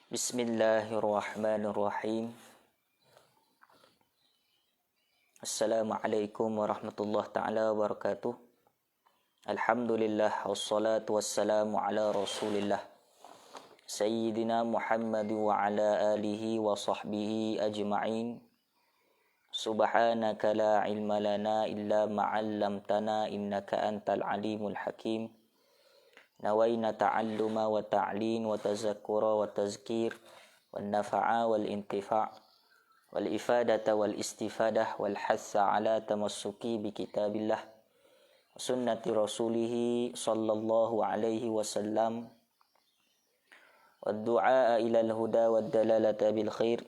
Bismillahirrahmanirrahim. Assalamualaikum warahmatullahi ta'ala wabarakatuh. Alhamdulillah wassalatu wassalamu ala rasulillah Sayyidina Muhammad wa ala alihi wa sahbihi ajma'in. Subhanaka la ilma lana illa ma'allamtana innaka antal alimul hakim. Nawaina ta'alluma wa ta'lin wa tazakkura wa tazkir wa nafa'a wal intifa' wal ifadata wal istifadah wal hassa ala tamassuki bi kitabillah wa sunnati rasulih sallallahu alaihi wasallam wa du'a ila al huda wa dalalata bil khair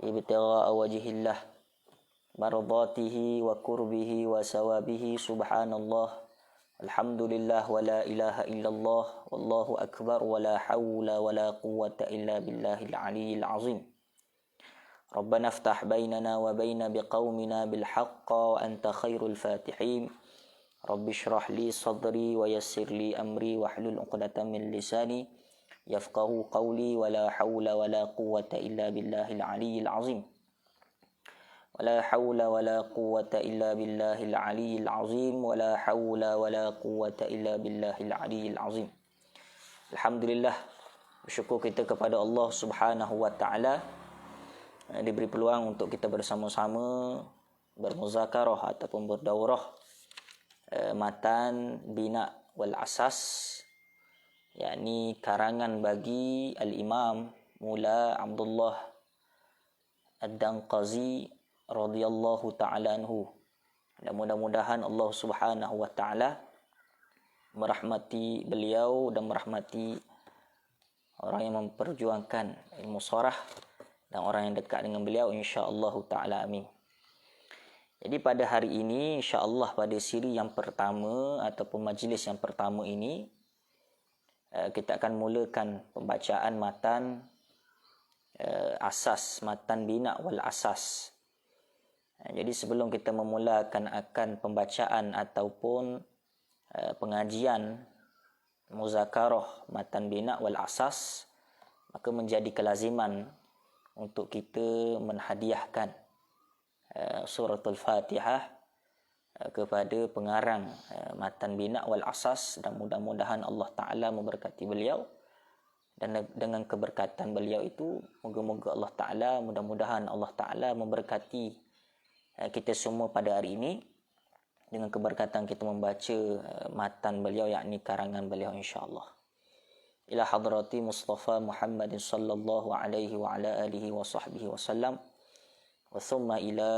ibtigha'a wajhillah mardatihi wa qurbihi wa sawabihi subhanallah. Alhamdulillah wa la ilaha illallah wallahu akbar wa la hawla wa la quwwata illa billahil aliyyil azim. Rabbana iftah bainana wa baina biqaumina bil haqqa wa anta khairul fatihin. Rabbi shrah li sadri wa yassir li amri wa hlul 'uqdatam min lisani yafqahu qawli wa la hawla wa la quwwata illa billahil aliyyil azim. ولا حول ولا قوة إلا بالله العلي العظيم ولا حول ولا قوة إلا بالله العلي العظيم. Alhamdulillah, bersyukur kita kepada Allah Subhanahu wa taala diberi peluang untuk kita bersama-sama bermuzakarah ataupun berdaurah matan bina wal asas, yakni karangan bagi al-Imam Mula Abdullah Ad-Danqazi radhiyallahu ta'ala anhu. Dan mudah-mudahan Allah Subhanahu wa taala merahmati beliau dan merahmati orang yang memperjuangkan ilmu sharah dan orang yang dekat dengan beliau, insya-Allah taala, amin. Jadi pada hari ini insya-Allah pada siri yang pertama ataupun majlis yang pertama ini kita akan mulakan pembacaan matan asas, matan bina wal asas. Jadi sebelum kita memulakan akan pembacaan ataupun pengajian muzakarah matan bina wal asas, maka menjadi kelaziman untuk kita menhadiahkan suratul Fatihah kepada pengarang matan bina wal asas, dan mudah-mudahan Allah Ta'ala memberkati beliau, dan dengan keberkatan beliau itu moga-moga Allah Ta'ala, mudah-mudahan Allah Ta'ala memberkati kita semua pada hari ini dengan keberkatan kita membaca matan beliau, yakni karangan beliau, insya-Allah. Ila hadrati Mustafa Muhammadin sallallahu alaihi wa ala alihi wa sahbihi wasallam wa thumma ila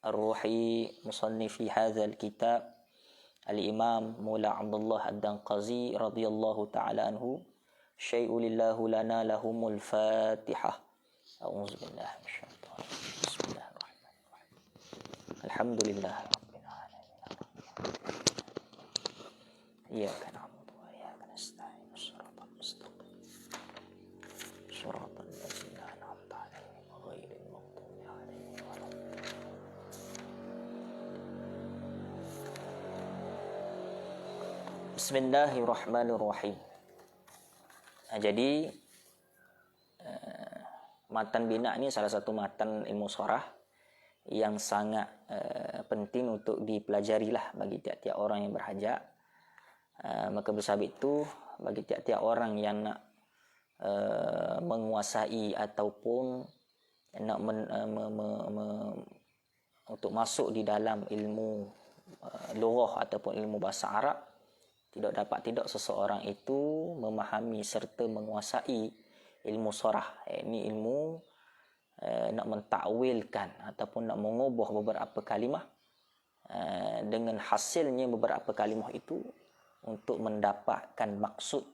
ar-ruhi musannifi hadzal kitab al-Imam Mula Abdullah Ad-Danqazi radhiyallahu ta'ala anhu. Syai'u lillahu lana lahumul Fatihah. A'udzu billahi minasyaitonir rajim. Alhamdulillah rabbil alamin. Iyyaka na'budu wa iyyaka nasta'in. Shiratal mustaqim. Shiratal ladzina an'amta 'alaihim ghairil maghdubi 'alaihim waladdallin. Bismillahirrahmanirrahim. Jadi matan bina ini salah satu matan ilmu sharah yang sangat penting untuk dipelajari lah bagi tiap-tiap orang yang berhajat. Maka bersabab itu bagi tiap-tiap orang yang nak menguasai ataupun nak untuk masuk di dalam ilmu lughah ataupun ilmu bahasa Arab, tidak seseorang itu memahami serta menguasai ilmu sharah. Ini ilmu nak mentakwilkan ataupun nak mengubah beberapa kalimah, dengan hasilnya beberapa kalimah itu untuk mendapatkan maksud,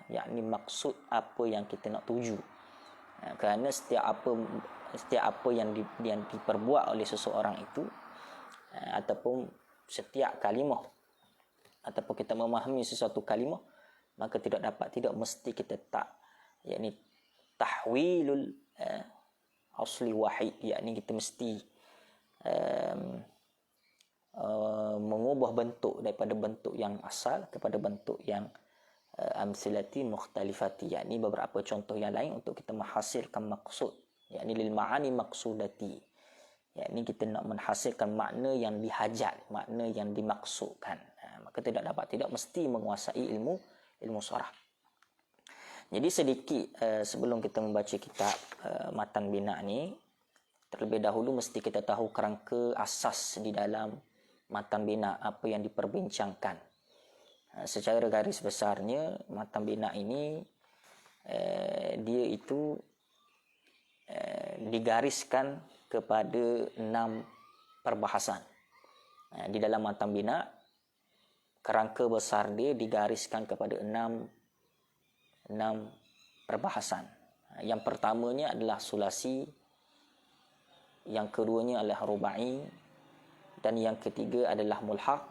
yakni maksud apa yang kita nak tuju. Kerana setiap apa yang diperbuat oleh seseorang itu, ataupun setiap kalimah ataupun kita memahami sesuatu kalimah, maka tidak mesti kita tak, yakni tahwilul asli wahid, yakni kita mesti mengubah bentuk daripada bentuk yang asal kepada bentuk yang amsilati mukhtalifati, yakni beberapa contoh yang lain untuk kita menghasilkan maksud, yakni lil ma'ani maqsudati, yakni kita nak menghasilkan makna yang dihajat, makna yang dimaksudkan. Maka tidak mesti menguasai ilmu saraf. Jadi sedikit sebelum kita membaca kitab Matan Bina ni, terlebih dahulu mesti kita tahu kerangka asas di dalam Matan Bina, apa yang diperbincangkan. Secara garis besarnya, Matan Bina ini dia itu digariskan kepada 6 perbahasan. Di dalam Matan Bina, kerangka besar dia digariskan kepada 6 perbahasan. Yang pertamanya adalah sulasi, yang keduanya adalah rubai, dan yang ketiga adalah mulhaq,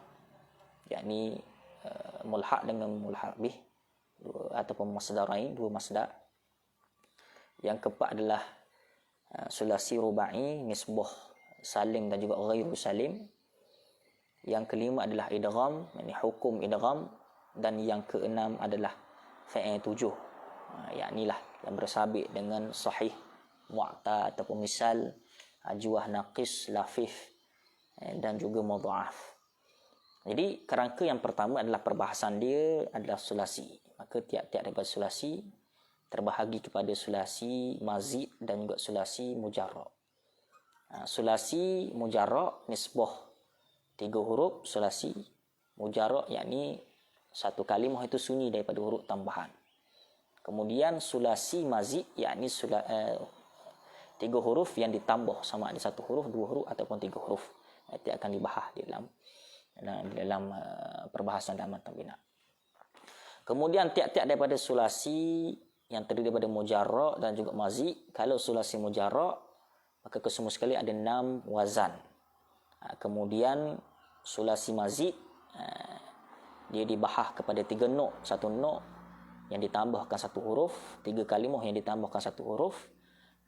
yakni mulhaq dengan mulhaq bih ataupun masdarain, 2 masdar. Yang keempat adalah sulasi rubai, nisbah salim dan juga ghairu salim. Yang kelima adalah idgham, yakni hukum idgham, dan yang keenam adalah fa'il 7, yaknilah yang bersabit dengan sahih, mu'ta ataupun misal, ajwah, naqis, lafif, dan juga mudha'af. Jadi kerangka yang pertama adalah perbahasan dia adalah sulasi. Maka tiap-tiap daripada sulasi terbahagi kepada sulasi mazid dan juga sulasi mujarra'. Sulasi mujarra' nisbah 3 huruf, sulasi mujarra' yakni satu kalimah itu sunyi daripada huruf tambahan. Kemudian sulasi mazid yakni 3 huruf yang ditambah, sama ada 1 huruf, 2 huruf ataupun 3 huruf. Nanti akan dibahas di dalam perbahasan dalam Matan Bina. Kemudian tiap-tiap daripada sulasi yang terdiri daripada mujarra' dan juga mazid. Kalau sulasi mujarra', maka kesemua sekali ada 6 wazan. Kemudian sulasi mazid, dia dibahas kepada 3 nok. 1 nok yang ditambahkan 1 huruf, 3 kalimah yang ditambahkan 1 huruf.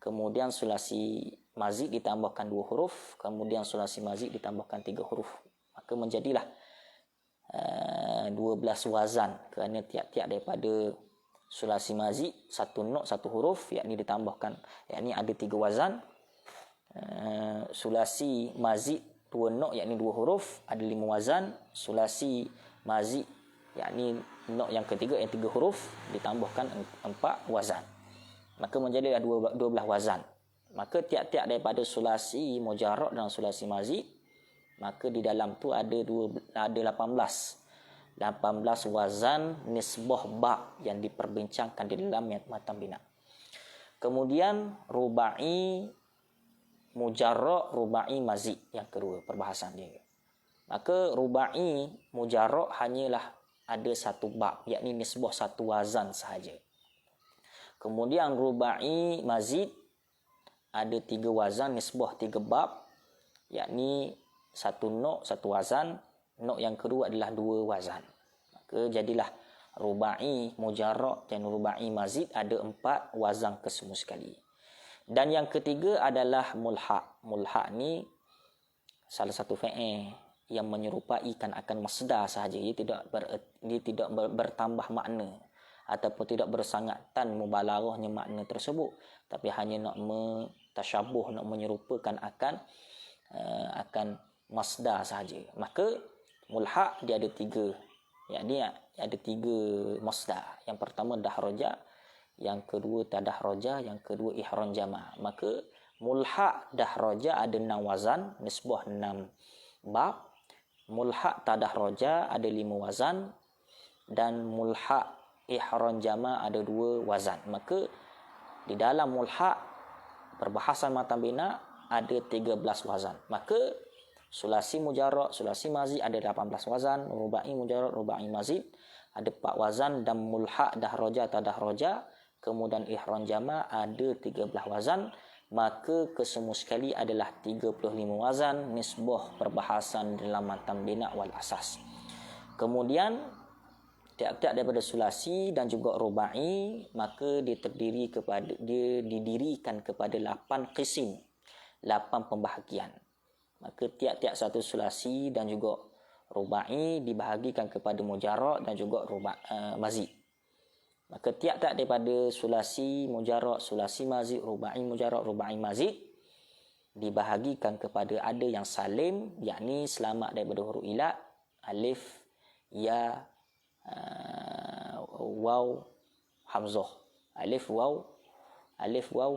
Kemudian sulasi mazid ditambahkan 2 huruf. Kemudian sulasi mazid ditambahkan 3 huruf. Maka menjadilah 12 wazan, kerana tiap-tiap daripada sulasi mazid 1 nok 1 huruf, yakni ditambahkan, yakni ada 3 wazan. Sulasi mazid 2 nok yakni 2 huruf, ada 5 wazan. Sulasi mazid yakni nok yang ketiga yang 3 huruf, ditambahkan 4 wazan. Maka menjadilah 12 wazan. Maka tiap-tiap daripada sulasi mujarra' dan sulasi mazid, maka di dalam tu ada 18 wazan nisbah ba yang diperbincangkan di dalam Matan Bina. Kemudian rubai mujarra', rubai mazid yang kedua perbahasan dia. Maka rubai mujarra' hanyalah ada 1 bab, yakni nisbah 1 wazan sahaja. Kemudian rubai mazid ada 3 wazan, nisbah 3 bab, yakni 1 nok 1 wazan. Nok yang kedua adalah 2 wazan. Maka jadilah rubai mujarra' dan rubai mazid ada 4 wazan kesemua sekali. Dan yang ketiga adalah mulhaq. Mulhaq ni salah satu fa'il yang menyerupaikan akan masdar sahaja. Dia tidak bertambah makna ataupun tidak bersangatan mubalaghahnya makna tersebut, tapi hanya nak tasyabuh, nak menyerupakan akan masdar sahaja. Maka mulhaq dia ada 3. Yakni ada 3 masdar. Yang pertama dahraja, yang kedua tadahraja, yang kedua ihram jama'. Maka mulhaq dahraja ada 6 wazan, nisbah 6 bab. Mulhaq tadahraja ada 5 wazan, dan mulhaq ihram jama' ada 2 wazan. Maka di dalam mulhaq perbahasan Matan Bina ada 13 wazan. Maka sulasi mujarra', sulasi mazid ada 18 wazan, rubai mujarra', rubai mazid ada 4 wazan, dan mulhaq dahraja tadahraja kemudian ihram jama' ada 13 wazan. Maka kesemua sekali adalah 35 wazan nisbah perbahasan dalam Matan Bina wal asas. Kemudian tiap-tiap daripada sulasi dan juga rubai, maka dia didirikan kepada 8 qisim, 8 pembahagian. Maka tiap-tiap satu sulasi dan juga rubai dibahagikan kepada mujarra' dan juga mazid. Maka tiap-tiap daripada sulasi mujarrad, sulasi mazid, rubai mujarrad, rubai mazid dibahagikan kepada ada yang salim, yakni selamat daripada huruf ilat, alif, ya, waw, hamzah. Alif, waw,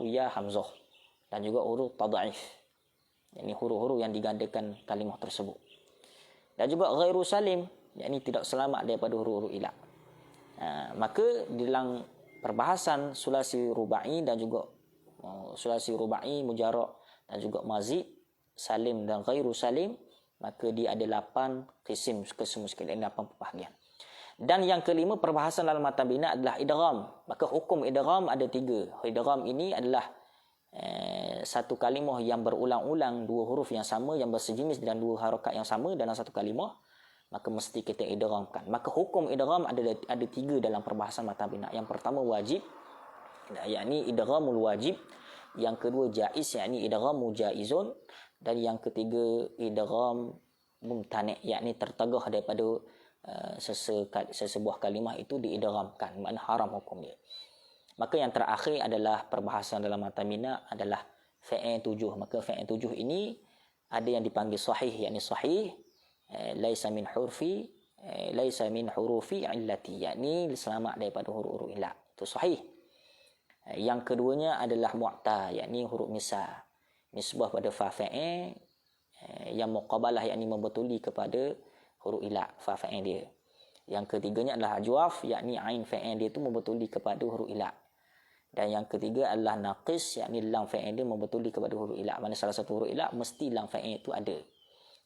ya, hamzah. Dan juga huruf tad'if. Yakni huruf-huruf yang digandakan kalimah tersebut. Dan juga ghairu salim, yakni tidak selamat daripada huruf-huruf ilat. Maka dalam perbahasan sulasi rubai dan juga sulasi rubai mujarrad dan juga mazid, salim dan ghairu salim, maka dia ada 8 kisim kesemua sekali, 8 pembahagian. Dan yang kelima, perbahasan dalam matan bina adalah idgham. Maka hukum idgham ada 3. Idgham ini adalah satu kalimah yang berulang-ulang, 2 huruf yang sama yang bersejenis dan 2 harakat yang sama dalam satu kalimah, maka mesti kita idghamkan. Maka hukum idgham ada 3 dalam perbahasan matan bina. Yang pertama wajib, yakni idghamul wajib. Yang kedua jaiz, yakni idghamu jaizun. Dan yang ketiga idgham mumtani', yakni tertegah daripada sesebuah kalimah itu diidghamkan, makna haram hukum dia. Maka yang terakhir adalah perbahasan dalam matan bina adalah fa'il 7. Maka fa'il 7 ini ada yang dipanggil sahih, yakni sahih laisa min hurufi illati, yakni selamat daripada huruf-huruf illat, itu sahih. Yang keduanya adalah mu'ta, yakni huruf nisbah pada fa fa'il yang muqabalah, yakni membetuli kepada huruf illat fa fa'il dia. Yang ketiganya adalah ajwaf, yakni ain fa'il dia itu membetuli kepada huruf illat. Dan yang ketiga adalah naqis, yakni lam fa'il dia membetuli kepada huruf illat. Mana salah satu huruf illat mesti lam fa'il itu ada,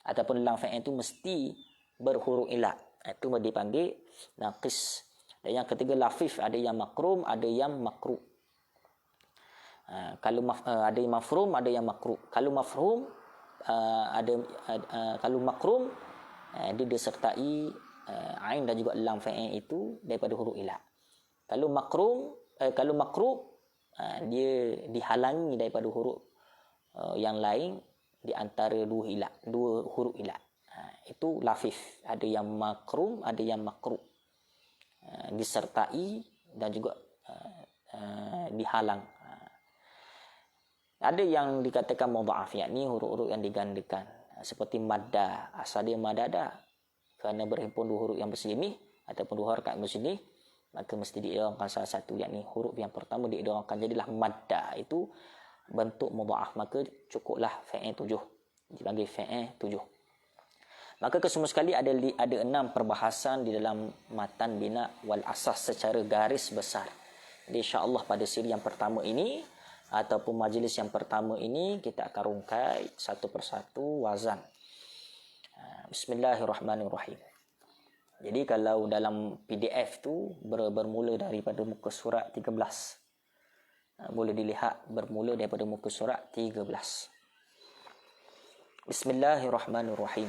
ataupun lam fa'il itu mesti berhuruf illat, itu dipanggil naqis. Dan yang ketiga lafif, ada yang makrum, ada yang makruh. Kalau ada yang mafrum, ada yang makruh. Kalau mafhum kalau makrum dia disertai ain dan juga lam fa'il itu daripada huruf illat. Kalau makruh dia dihalangi daripada huruf yang lain di antara 2 huruf illat. Itu lafif. Ada yang makrum, ada yang makruh. Disertai dan juga dihalang. Ada yang dikatakan mudha'af, yakni huruf-huruf yang digandakan, seperti madda. Asal dia madada kerana berhimpun 2 huruf yang bersejenis ataupun 2 harakat yang bersejenis, maka mesti diidghamkan salah satu, yakni huruf yang pertama diidghamkan, jadilah madda. Itu bentuk mudha'af. Maka cukuplah fa'il 7, dipanggil fa'il 7. Maka kesemua sekali ada 6 perbahasan di dalam matan bina wal asas secara garis besar. Jadi insya-Allah pada siri yang pertama ini ataupun majlis yang pertama ini kita akan rungkai satu persatu wazan. Bismillahirrahmanirrahim. Jadi kalau dalam PDF tu bermula daripada muka surat 13. Boleh dilihat bermula daripada muka surat 13. Bismillahirrahmanirrahim.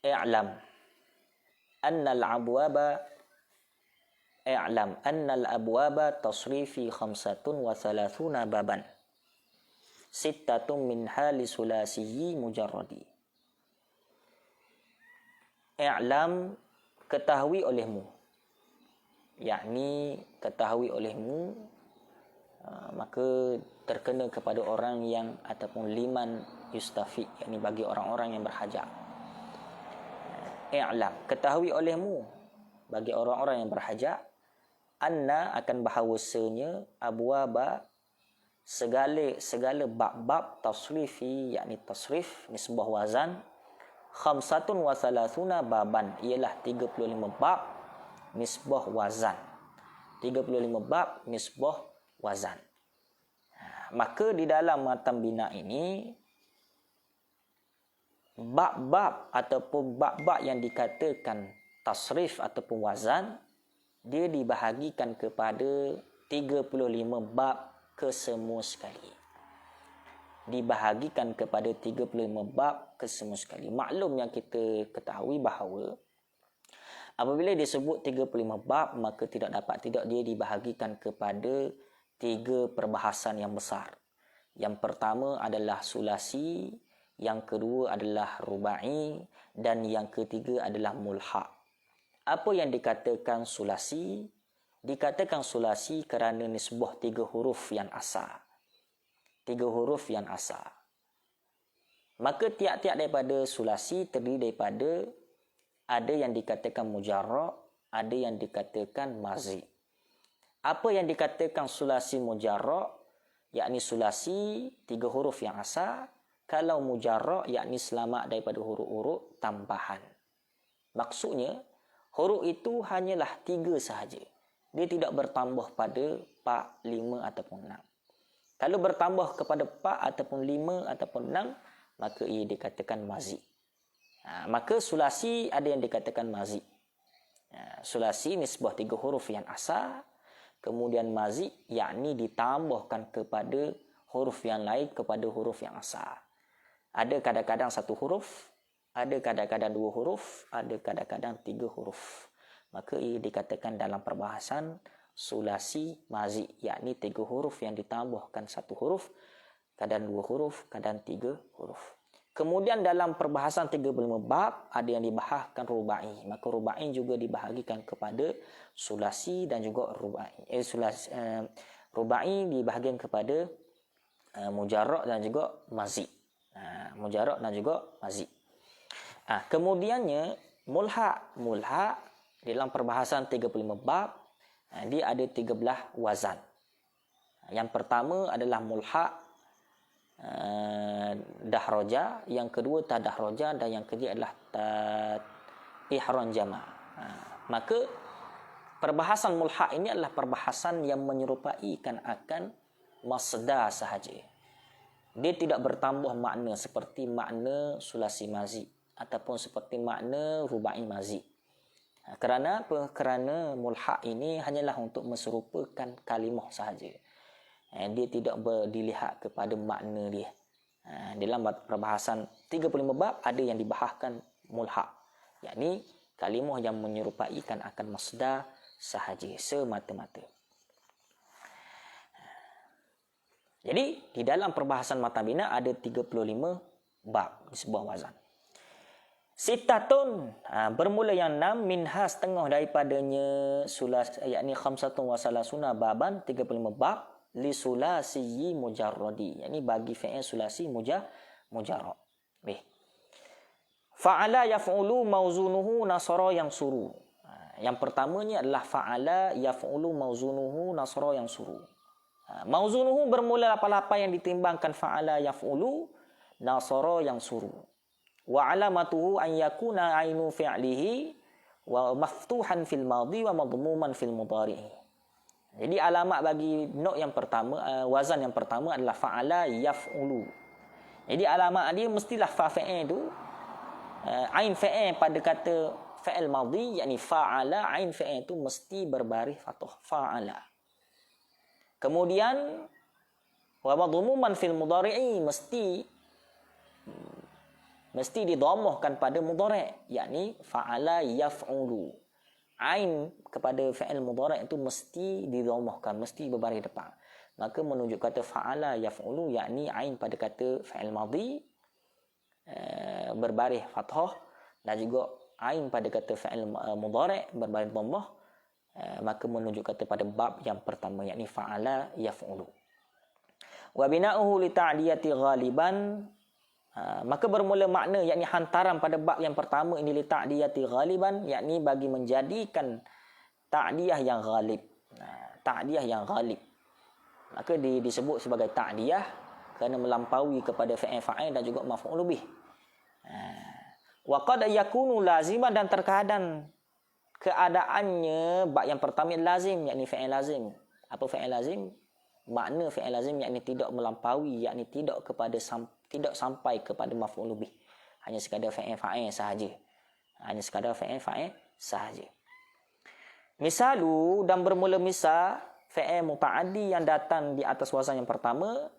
I'lam annal abwaba tasrifi 35 baban. 6 min hali sulasiyi mujarradi. I'lam, ketahui olehmu, yakni ketahui olehmu, maka terkena kepada orang yang ataupun liman yustafi, yakni bagi orang-orang yang berhajat. I'lam, ketahui olehmu bagi orang-orang yang berhajat, anna akan bahawasanya abwaba segala bab-bab tasrifi, yakni tasrif nisbah wazan, 35 baban, ialah 35 bab nisbah wazan. 35 bab nisbah wazan. Maka di dalam matan bina ini bab-bab ataupun bab-bab yang dikatakan tasrif ataupun wazan, dia dibahagikan kepada 35 bab kesemua sekali. Dibahagikan kepada 35 bab kesemua sekali. Maklum yang kita ketahui bahawa apabila disebut 35 bab, maka tidak dia dibahagikan kepada 3 perbahasan yang besar. Yang pertama adalah sulasi, yang kedua adalah rubai, dan yang ketiga adalah mulhaq. Apa yang dikatakan sulasi? Dikatakan sulasi kerana nisbah 3 huruf yang asal. 3 huruf yang asal. Maka tiap-tiap daripada sulasi terdiri daripada ada yang dikatakan mujarra', ada yang dikatakan mazi. Apa yang dikatakan sulasi mujarra', yakni sulasi 3 huruf yang asal. Kalau mujarra', yakni selamat daripada huruf-huruf tambahan. Maksudnya, huruf itu hanyalah 3 sahaja. Dia tidak bertambah pada 4, 5 ataupun 6. Kalau bertambah kepada 4 ataupun 5 ataupun 6, maka ia dikatakan mazi. Maka sulasi ada yang dikatakan mazi. Sulasi nisbah 3 huruf yang asal. Kemudian mazi yakni ditambahkan kepada huruf yang lain kepada huruf yang asal. Ada kadang-kadang 1 huruf, ada kadang-kadang 2 huruf, ada kadang-kadang 3 huruf. Maka ia dikatakan dalam perbahasan sulasi mazi, yakni 3 huruf yang ditambahkan 1 huruf, kadang 2 huruf, kadang 3 huruf. Kemudian dalam perbahasan 35 bab ada yang dibahaskan rubai. Maka rubai juga dibahagikan kepada sulasi dan juga rubai. Rubai dibahagikan kepada mujarra' dan juga mazi. Mujarra' dan juga mazi. Kemudiannya mulhaq. Mulhaq dalam perbahasan 35 bab dia ada 13 wazan. Yang pertama adalah mulhaq dahroja, yang kedua tadahroja, dan yang ketiga adalah ihron jama'. Maka perbahasan mulhaq ini adalah perbahasan yang menyerupaikan akan masdar sahaja. Dia tidak bertambah makna seperti makna sulasi mazi ataupun seperti makna rubai mazi. Kerana apa? Kerana mulhaq ini hanyalah untuk menserupakan kalimah sahaja. Dia tidak dilihat kepada makna dia. Dalam perbahasan 35 bab ada yang dibahaskan mulhaq, yakni kalimah yang menyerupaikan akan masdar sahaja semata-mata. Jadi di dalam perbahasan matan bina ada 35 bab di sebuah wazan. Sitatun, bermula yang 6, minha setengah daripadanya sulas, yakni khamsatun wa salasuna baban, 35 bab, li sulasi mujarradi, yakni bagi fi'il sulasi mujarrad. Fa'ala yaf'ulu mauzunuhu nasara yang suru. Yang pertamanya adalah fa'ala yaf'ulu mauzunuhu nasara yang suru. Mauzunuhu bermula apa-apa yang ditimbangkan fa'ala yaf'ulu nasara yang suru. Wa alamatuhu an yakuna ainu fi'lihi wa maftuhan fil madhi wa madmuman fil mudhari'i. Jadi alamat bagi not yang pertama, wazan yang pertama adalah fa'ala yaf'ulu. Jadi alamat dia mestilah fa'il tu ain fa'il pada kata fa'il madhi, yakni fa'ala, ain fa'il tu mesti berbaris fathah fa'ala. Kemudian wa madmuman fil mudhari'i mesti didhammahkan pada mudhari', yakni fa'ala yaf'ulu. Ain kepada fi'il mudhari' itu mesti didhammahkan, mesti berbaris depan. Maka menunjuk kata fa'ala yaf'ulu, yakni ain pada kata fi'il madhi berbaris fathah, dan juga ain pada kata fi'il mudhari' berbaris dhammah, maka menunjuk kata pada bab yang pertama, yakni fa'ala yaf'ulu. Wa bina'uhu li ta'diyati ghaliban, maka bermula makna, yakni hantaran pada bab yang pertama ini li ta'diyati ghaliban, yakni bagi menjadikan ta'diyah yang ghalib. Ta'diyah yang ghalib, maka disebut sebagai ta'diyah kerana melampaui kepada fa'il dan juga maf'ul bih. Wa qad yakunu laziman, dan terkadang keadaannya bab yang pertama lazim, yakni fa'il lazim. Apa fa'il lazim? Makna fa'il lazim yakni tidak melampaui, yakni tidak sampai kepada maf'ul bih. Hanya sekadar fa'il sahaja. Hanya sekadar fa'il sahaja. Misalu, dan bermula misal fa'il muta'addi yang datang di atas wazan yang pertama,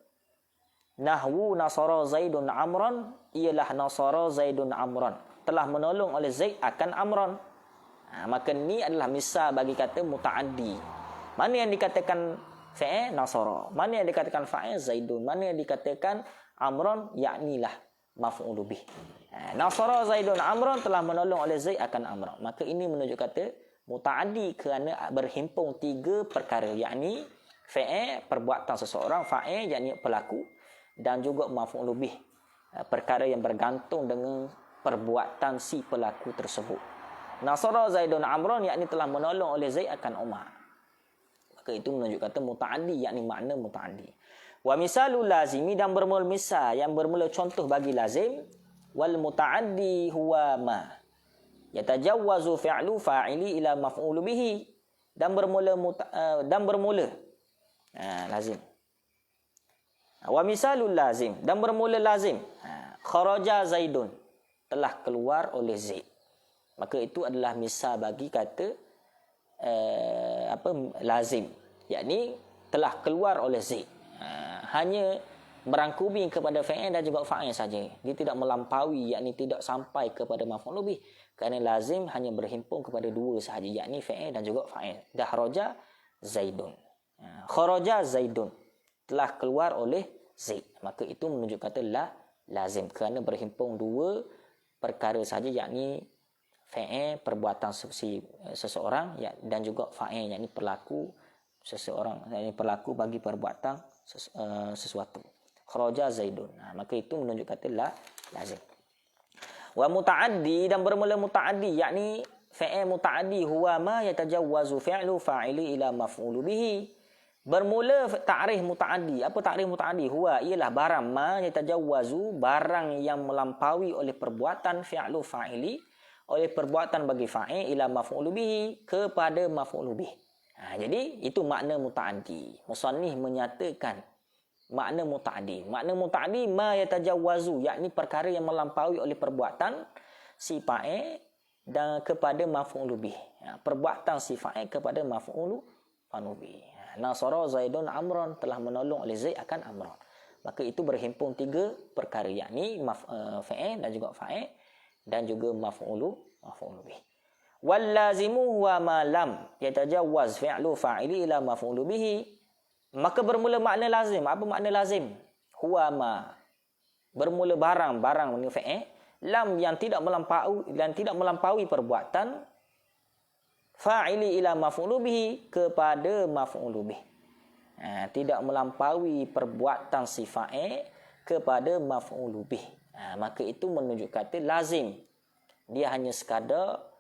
nahwu nasara zaidun amran, ialah nasara zaidun amran, telah menolong oleh Zaid akan Amran. Maka ni adalah misal bagi kata muta'addi. Mana yang dikatakan fa'il nasara, mana yang dikatakan fa'il zaidun, mana yang dikatakan amran, yaknilah maf'ul bih. Nasara Zaidun Amran, telah menolong oleh Zaid akan Amr. Maka ini menunjuk kata muta'addi kerana berhimpun 3 perkara, yakni fi'il perbuatan seseorang, fa'il yakni pelaku, dan juga maf'ul bih perkara yang bergantung dengan perbuatan si pelaku tersebut. Nasara Zaidun Amran yakni telah menolong oleh Zaid akan Umar. Maka itu menunjuk kata muta'addi, yakni makna muta'addi. Wa misalul lazimi, dan bermula misal yang bermula contoh bagi lazim, wal muta'addi huwa ma yatajawwazu fi'lu fa'ili ila maf'ul bihi, dan bermula lazim. Wa misalul lazim, dan bermula lazim, kharaja Zaidun, telah keluar oleh Zaid. Maka itu adalah misal bagi kata lazim, yakni telah keluar oleh Zaid. Hanya merangkumi kepada fa'il dan juga fa'il saja. Dia tidak melampaui, yakni tidak sampai kepada maf'ul bih. Kerana lazim hanya berhimpun kepada 2 sahaja, yakni fa'il dan juga fa'il. Dahraja Zaidun. Kharaja Zaidun, telah keluar oleh Zaid. Maka itu menunjuk kata lazim kerana berhimpun 2 perkara sahaja, yakni fa'il perbuatan seseorang, dan juga fa'il yakni pelaku seseorang, yakni pelaku bagi perbuatan sesuatu. Kharaja Zaidun. Maka itu menunjuk kata lazim. Wa muta'addi, dan bermula muta'addi, yakni fi'il muta'addi huwa ma yatajawwazu fi'lu fa'ili ila maf'ul bihi. Bermula ta'rif muta'addi. Apa ta'rif muta'addi? Huwa, ialah barang ma yatajawwazu, barang yang melampaui oleh perbuatan fi'lu fa'ili, oleh perbuatan bagi fa'il, ila maf'ul bihi, kepada maf'ul bih. Jadi itu makna muta'addi. Musannif menyatakan makna muta'addi. Makna muta'addi ma yatajawwazu, yakni perkara yang melampaui oleh perbuatan si fa'il dan kepada maf'ul bih. Perbuatan si fa'il kepada maf'ul bih. Nasara Zaidun Amran, telah menolong oleh Zaid akan Amran. Maka itu berhimpun 3 perkara, yakni fa'il dan juga fa'il dan juga maf'ul bih. Wal lazimu huwa ma lam yatajawwaz fi'lu fa'ili ila maf'ul bihi. Maka bermula makna lazim. Apa makna lazim? Huwa ma, bermula barang ni fa'il, lam yang tidak melampaui perbuatan fa'ili ila maf'ul bihi, kepada maf'ul bih. Tidak melampaui perbuatan si fa'il kepada maf'ul bih. Maka itu menunjuk kata lazim. Dia hanya sekadar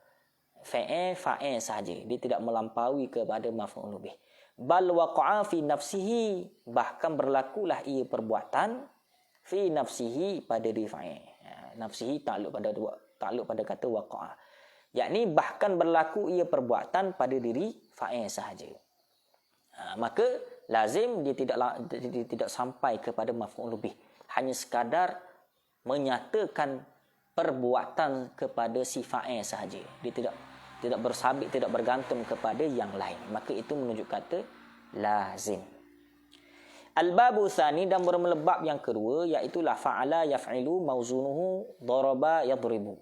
fa'il sahaja. Dia tidak melampaui kepada maf'ul bih. Bal waqa'a fi nafsihi, bahkan berlakulah ia perbuatan fi nafsihi, pada diri fa'il. Nafsihi takluk pada kata waqa'a, yakni bahkan berlaku ia perbuatan pada diri fa'il sahaja. Maka lazim dia tidak sampai kepada maf'ul bih, hanya sekadar menyatakan perbuatan kepada si fa'il sahaja. Dia tidak bersabit, tidak bergantung kepada yang lain. Maka itu menunjuk kata lazim. Al-babu tsani, dan bermula bab yang kedua, iaitu fa'ala yaf'ilu mauzunuhu daraba yadribu.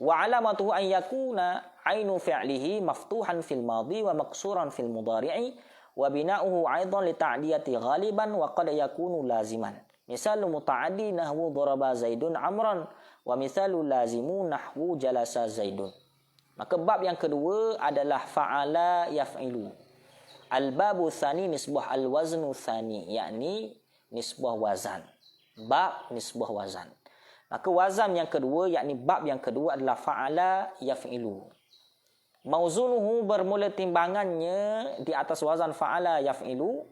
Wa alamatuhu an yakuna ainu fi'lihi maftuhan fil madhi wa maqsuran fil mudhari'i wa bina'uhu aidan li ta'diyati ghaliban wa qad yakunu laziman. Misalu muta'addi nahwu daraba Zaidun Amran, wa misalu lazimu nahwu jalasa Zaidun. Maka bab yang kedua adalah fa'ala yaf'ilu. Al-babu tsani nisbah al-waznu tsani, yakni nisbah wazan. Bab nisbah wazan. Maka wazan yang kedua, yakni bab yang kedua adalah fa'ala yaf'ilu. Mauzunuhu, bermula timbangannya di atas wazan fa'ala yaf'ilu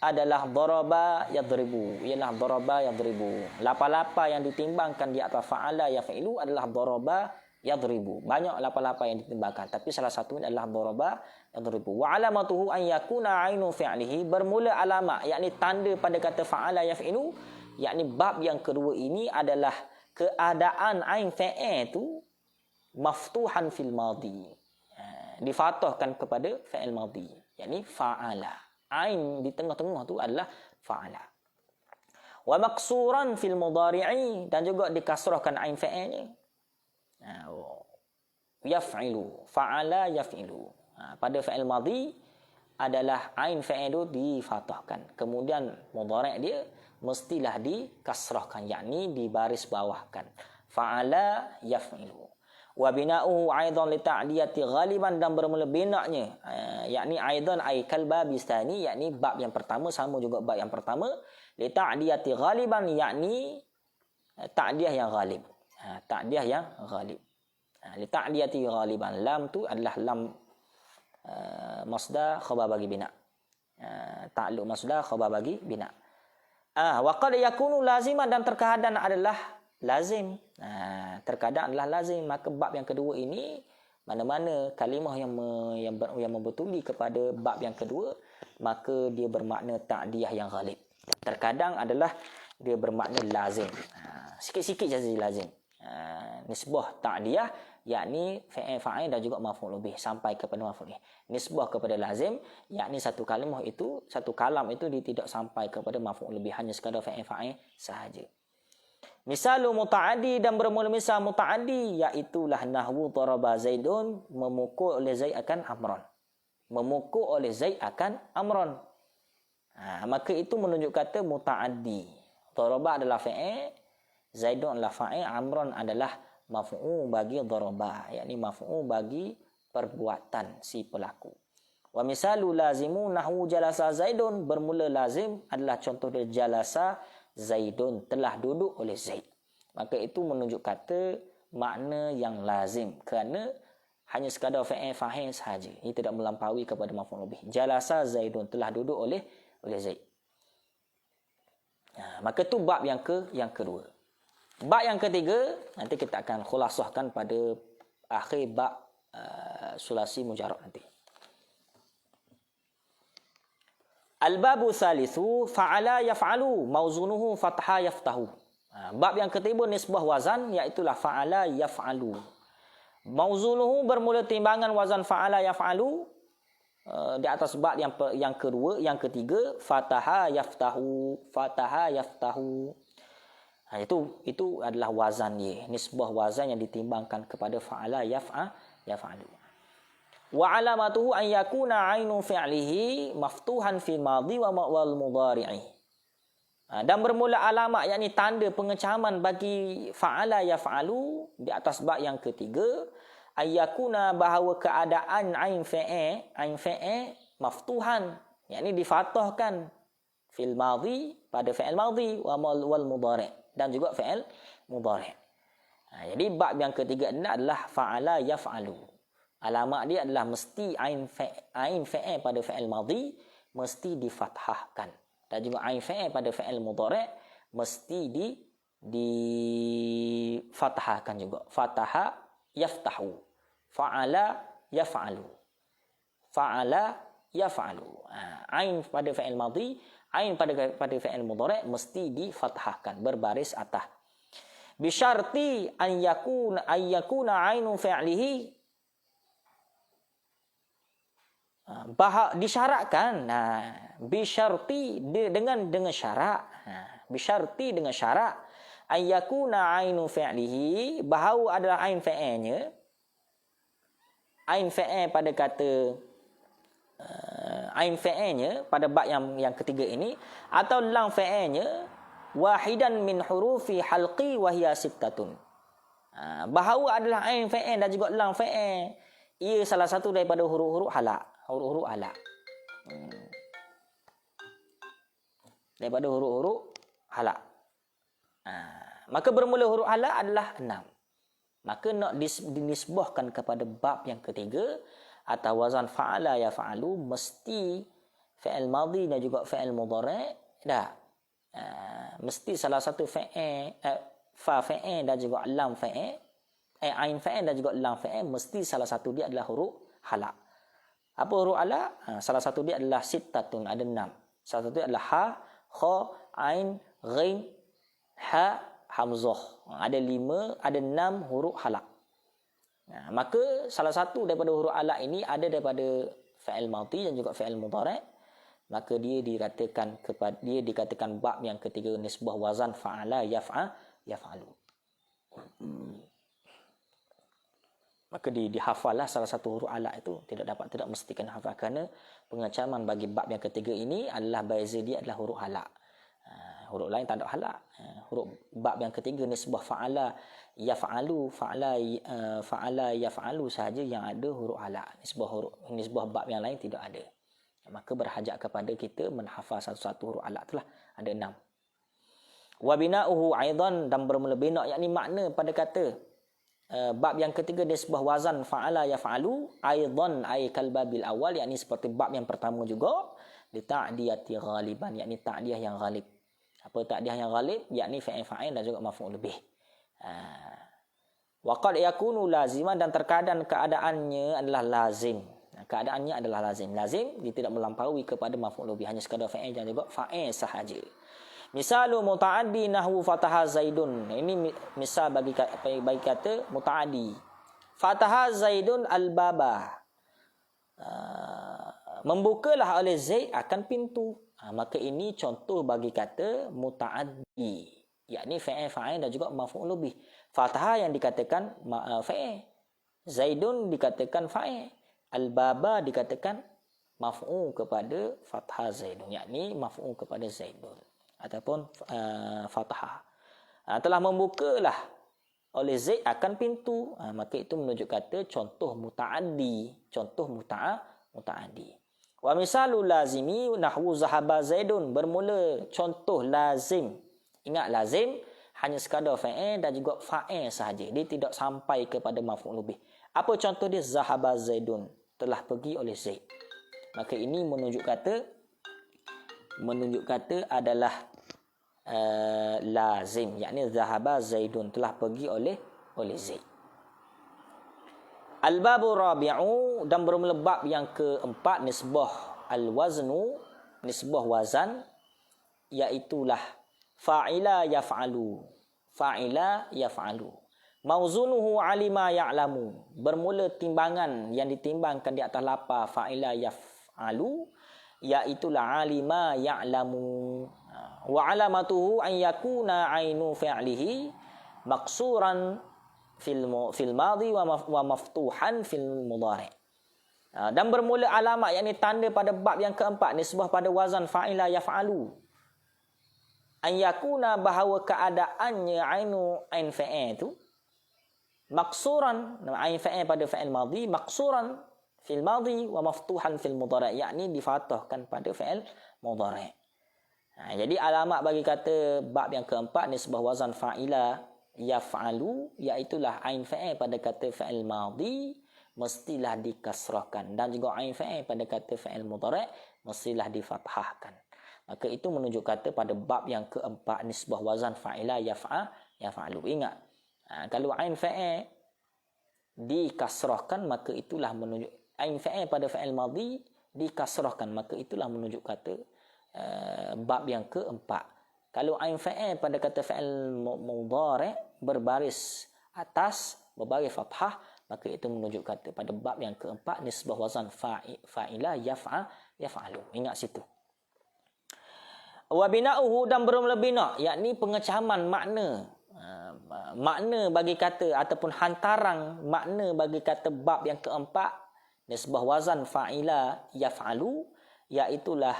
adalah daraba yadribu. Ialah daraba yadribu. Lapa-lapa yang ditimbangkan di atas fa'ala yaf'ilu adalah daraba yadribu. Banyak lapa-lapa yang ditimbangkan, tapi salah satunya adalah daraba yadribu. Wa alamatuhu an yakuna ainu fi'lihi, bermula alamat, yakni tanda pada kata fa'ala yaf'ilu, yakni bab yang kedua ini adalah keadaan ain fi'il itu maftuhan fil madhi, difathahkan kepada fi'il madhi, yakni fa'ala. Ain di tengah-tengah tu adalah fa'ala. Wa maqsuran fil mudhari'i, dan juga dikasrahkan ain fi'ilnya. Yaf'ilu, fa'ala yaf'ilu. Pada fi'il madhi adalah ain fi'il itu difathahkan. Kemudian mudhari' dia mestilah dikasrahkan, yakni dibaris bawahkan. Fa'ala yaf'ilu. Wa bina'uhu aidan li ta'diyati ghaliban, dan bermula binanya yakni aidan ai kal bab tsani, yakni bab yang pertama sama juga bab yang pertama, li ta'diyati ghaliban, yakni ta'diyah yang ghalib. Ta'diyah yang ghalib. Li ta'diyati ghaliban, lam tu adalah lam masdar khabar bagi bina. Ta'alluq masdar khabar bagi bina. Wa qad yakunu laziman, dan terkadang adalah lazim. Terkadang adalah lazim. Maka bab yang kedua ini, mana-mana kalimah yang membetuli kepada bab yang kedua, maka dia bermakna ta'diyah yang ghalib. Terkadang adalah dia bermakna lazim. Sikit-sikit saja lazim. Nisbah ta'diyah, yakni fa'il dan juga maf'ul bih sampai kepada maf'ul bih. Nisbah kepada lazim, yakni satu kalimah itu, satu kalam itu dia tidak sampai kepada maf'ul bih, hanya sekadar fa'il sahaja. Misal muta'addi, dan bermula misal muta'addi, iaitulah nahwu daraba Zaidun, memukul oleh Zaid akan Amran. Memukul oleh Zaid akan Amran. Maka itu menunjuk kata muta'addi. Daraba adalah fa'il, Zaidun adalah fa'il, Amran adalah maf'ul bagi daraba, yakni maf'ul bagi perbuatan si pelaku. Wa misalu lazimu nahwu jalasa Zaidun, bermula lazim adalah contoh dia jalasa Zaidun, telah duduk oleh Zaid. Maka itu menunjuk kata makna yang lazim, kerana hanya sekadar fa'il sahaja, ia tidak melampaui kepada maf'ul bih. Jalasa Zaidun, telah duduk oleh Zaid. Maka itu bab yang kedua. Bab yang ketiga nanti kita akan khulasahkan pada akhir bab sulasi mujarrad nanti. Al-babu thalithu fa'ala yaf'alu mauzunuhu fatha yaftahu. Bab yang ketiga nisbah wazan, iaitulah fa'ala yaf'alu. Mauzunuhu bermula timbangan wazan fa'ala yaf'alu di atas bab yang kedua, yang ketiga fataha yaftahu, fataha yaftahu. Itu adalah wazan dia, nisbah wazan yang ditimbangkan kepada fa'ala yaf'alu. Wa alamatuhu an yakuna ainu fi'lihi maftuhan fi madhi wa wal mudhari'i. Dan bermula alamat, yakni tanda pengecaman bagi fa'ala yaf'alu di atas bab yang ketiga, ayakuna, bahawa keadaan ain fi'il maftuhan, yakni difathahkan fil madhi, pada fi'il madhi, wal mudhari', dan juga fi'il mudhari'. Jadi bab yang ketiga ini adalah fa'ala yaf'alu. Alamat dia adalah mesti ain fi'il pada fi'il madhi mesti difathahkan, dan juga ain fi'il pada fi'il mudhari' mesti difathahkan juga. Fataha yaftahu, fa'ala yaf'alu, fa'ala yaf'alu. Ain pada fi'il madhi, ain pada fi'il mudhari' mesti difathahkan berbaris atas. Bisyarti an yakuna ainu fi'lihi, disyaratkan. Bisyarti dengan syarat. Bisyarti dengan syarat ayyakuna ainu fi'lihi, bahawa adalah ain fi'ilnya, ain fi'il pada kata ain fi'ilnya pada bab yang ketiga ini, atau lam fi'ilnya wahidan min hurufi halqi wa hiya sittatun. Bahawa adalah ain fi'il dan juga lam fi'il, ia salah satu daripada huruf-huruf halaq. Huruf-huruf halaq. Daripada huruf-huruf halaq. Maka bermula huruf halaq adalah 6. Maka nak dinisbahkan kepada bab yang ketiga atau wazan fa'ala yaf'alu, mesti fi'il madhi dan juga fi'il mudhari' dah. Mesti salah satu fi'il, fa fi'il dan juga lam fi'il, ain fi'il dan juga lam fi'il, mesti salah satu dia adalah huruf halaq. Apa huruf halaq? Salah satu dia adalah sittatun, ada 6. Salah satu dia adalah ha, kha, ain, ghain, ha, hamzah. Ada 5, ada 6 huruf halaq. Maka salah satu daripada huruf halaq ini ada daripada fi'il madhi dan juga fi'il mudhari'. Maka dia dikatakan bab yang ketiga nisbah wazan fa'ala yaf'alu. Maka dihafallah salah satu huruf halaq itu, tidak mesti kena hafal, kerana pengecaman bagi bab yang ketiga ini adalah beza dia adalah huruf halaq. Huruf lain tak ada halak. Huruf bab yang ketiga nisbah fa'ala yaf'alu, fa'ala yaf'alu sahaja yang ada huruf halak. Nisbah bab yang lain tidak ada. Maka berhajat kepada kita menhafaz satu-satu huruf halak itulah. Ada 6. Wa bina'uhu aidan, dan bermula bina, yakni makna pada kata bab yang ketiga nisbah wazan fa'ala yaf'alu aidan ay kal babil awal, yakni seperti bab yang pertama juga, li ta'diyati ghaliban, yakni ta'diyah yang ghalib. Apa ta'diyah yang ghalib? Yakni fa'il dan juga maf'ul bih. Wa qad yakunu laziman, dan terkadang keadaannya adalah lazim. Keadaannya adalah lazim. Lazim dia tidak melampaui kepada maf'ul bih, hanya sekadar fa'il dan juga fa'il sahaja. Misalu muta'addi nahwu fataha zaidun. Ini misal bagi kata muta'addi. Fataha zaidun al-baba. Membukalah oleh Zaid akan pintu. Maka ini contoh bagi kata muta'addi, yakni fa'il dan juga maf'ul bih. Fataha yang dikatakan fa'il, Zaidun dikatakan fa'il, al-baba dikatakan maf'ul kepada fathah Zaidun, yakni maf'ul kepada Zaidun ataupun fathah. Telah membukalah oleh Zaid akan pintu. Maka itu menunjuk kata contoh muta'addi, contoh muta'addi. Wa misalu lazimi nahwu zahaba Zaidun, bermula contoh lazim. Ingat lazim hanya sekadar fa'il dan juga fa'il sahaja. Dia tidak sampai kepada maf'ul bih. Apa contoh dia? Zahaba Zaidun, telah pergi oleh Zaid. Maka ini menunjuk kata adalah lazim, yakni zahaba Zaidun, telah pergi oleh Zaid. Al-babu rabi'u, dan bermula bab yang keempat nisbah al-waznu, nisbah wazan, iaitulah fa'ila yaf'alu. Fa'ila yaf'alu. Mauzunuhu alima ya'lamu, bermula timbangan yang ditimbangkan di atas lafaz fa'ila yaf'alu, iaitulah alima ya'lamu. Wa alamatuhu an yakuna ainu fi'lihi maqsuran fil madhi wa maftuhan fil mudhari'. Dan bermula alamat, yakni tanda pada bab yang keempat nisbah pada wazan fa'ila yaf'alu, an yakuna, bahawa keadaannya ain fa'il itu maqsuran, ain fa'il pada fa'il madhi, maqsuran fil madhi wa maftuhan fil mudhari', yakni difathahkan pada fa'il mudhari'. Jadi alamat bagi kata bab yang keempat nisbah wazan fa'ila yaf'alu, iaitulah ain fa'il pada kata fa'il madhi mestilah dikasrahkan, dan juga ain fa'il pada kata fa'il mudhari' mestilah difathahkan. Maka itu menunjuk kata pada bab yang keempat nisbah wazan fa'ila yaf'alu. Ingat, kalau ain fa'il dikasrahkan, maka itulah menunjuk, ain fa'il pada fa'il madhi dikasrahkan, maka itulah menunjuk kata bab yang keempat. Kalau ain fa'il pada kata fa'il mudhari' berbaris atas, berbaris fathah, maka itu menunjuk kata pada bab yang keempat nisbah wazan fa'ila yaf'alu. Ingat situ. Wa bina'uhu, dan bermula bina, yakni pengecaman makna. Makna bagi kata ataupun hantaran makna bagi kata bab yang keempat nisbah wazan fa'ila yaf'alu, iaitulah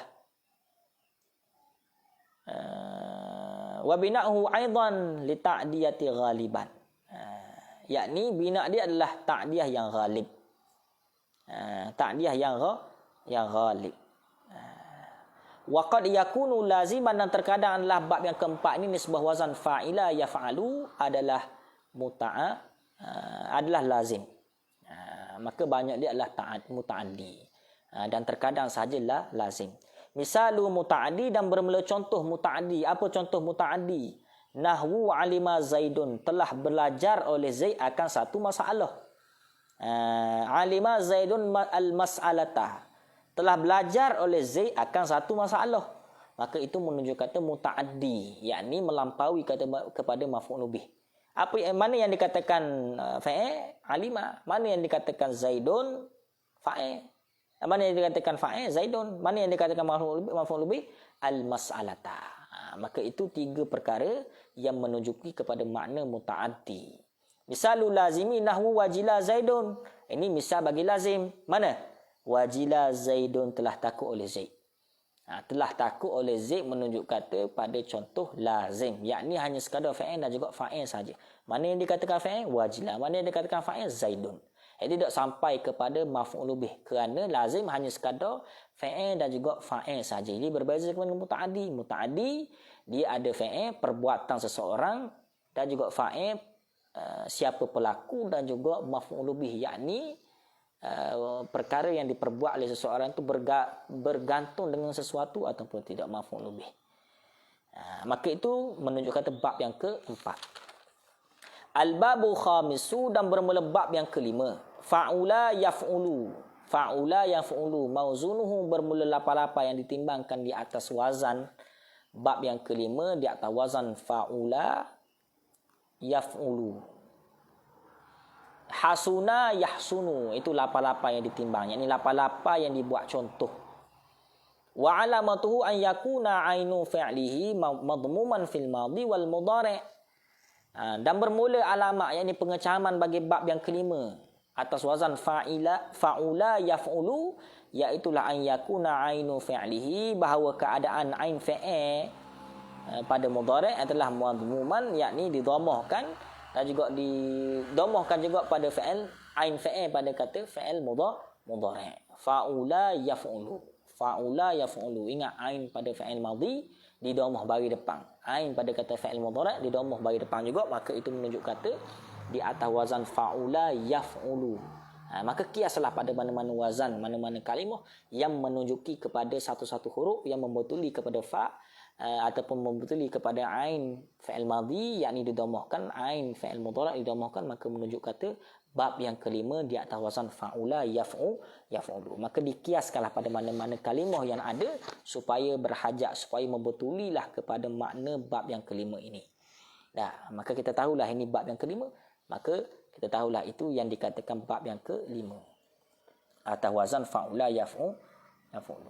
wa bina'uhu aidan li ta'diyati ghaliban, yakni bina dia adalah ta'diyah yang ghalib, ta'diyah yang ghalib. Wa qad yakunu laziman, dan terkadang adalah bab yang keempat ini nisbah wazan fa'ila yaf'alu adalah adalah lazim. Maka banyak dia adalah muta'addi, dan terkadang sajalah lazim. Misalu muta'addi, dan bermula contoh muta'addi. Apa contoh muta'addi? Nahwu alima Zaidun, telah belajar oleh Zaid akan satu masalah. Alima Zaidun al-mas'alata, telah belajar oleh Zaid akan satu masalah. Maka itu menunjuk kata muta'addi, yakni melampaui kepada maf'ul bih. Mana yang dikatakan fa'il? Alima. Mana yang dikatakan Zaidun? Fa'il. Mana yang dikatakan fa'il? Zaidun. Mana yang dikatakan maf'ul bih? Al-mas'alata. Maka itu tiga perkara yang menunjuki kepada makna muta'addi. Misalul lazimi nahwu wajila Zaidun. Ini misal bagi lazim. Mana? Wajila Zaidun, telah takut oleh Zaid. Telah takut oleh Zaid menunjuk kata pada contoh lazim, yakni hanya sekadar fa'il dan juga fa'il saja. Mana yang dikatakan fa'il? Wajilah. Mana yang dikatakan fa'il? Zaidun. Jadi tidak sampai kepada maf'ul bih, kerana lazim hanya sekadar fa'il dan juga fa'il saja. Jadi berbeza dengan muta'addi. Muta'addi dia ada fa'il perbuatan seseorang dan juga fa'il siapa pelaku dan juga maf'ul bih, yakni perkara yang diperbuat oleh seseorang itu bergantung dengan sesuatu ataupun tidak, maf'ul bih. Maka itu menunjuk kata bab yang keempat. Al-babu khamisu, dan bermula bab yang kelima. Fa'ula yaf'ulu. Fa'ula yaf'ulu. Mauzunuhu bermula lapa-lapa yang ditimbangkan di atas wazan. Bab yang kelima di atas wazan fa'ula yaf'ulu. Hasuna yahsunu, itu lapa-lapa yang ditimbang, yakni lapa-lapa yang dibuat contoh. Wa alamatuhu an yakuna ainu fi'lihi madmuman fil madhi wal mudhari'. Dan bermula alamat, yakni pengecaman bagi bab yang kelima atas wazan fa'ula yaf'ulu, iaitulah an yakuna ainu fi'lihi, bahawa keadaan ain fi'il pada mudhari' adalah madmuman, yakni didhammahkan, dan juga didomahkan juga pada fa'il, ain fa'il pada kata fa'il mudhari'. Fa'ula yaf'ulu. Fa'ula yaf'ulu. Ingat, ain pada fa'il madhi didomah bagi depan. Ain pada kata fa'il mudhari' didomah bagi depan juga, maka itu menunjuk kata di atas wazan fa'ula yaf'ulu. Maka kiaslah pada mana-mana wazan, mana-mana kalimah yang menunjuki kepada satu-satu huruf yang membetuli kepada fa' ataupun membetuli kepada ain fa'il madhi, yakni didomahkan, ain fa'il mudhari' didomahkan, maka menunjuk kata bab yang kelima di atas wazan fa'ula yaf'ulu. Maka dikiaskanlah pada mana-mana kalimah yang ada supaya berhajat, supaya membetulilah kepada makna bab yang kelima ini. Maka kita tahulah ini bab yang kelima, maka kita tahulah itu yang dikatakan bab yang kelima atas wazan fa'ula yaf'ulu.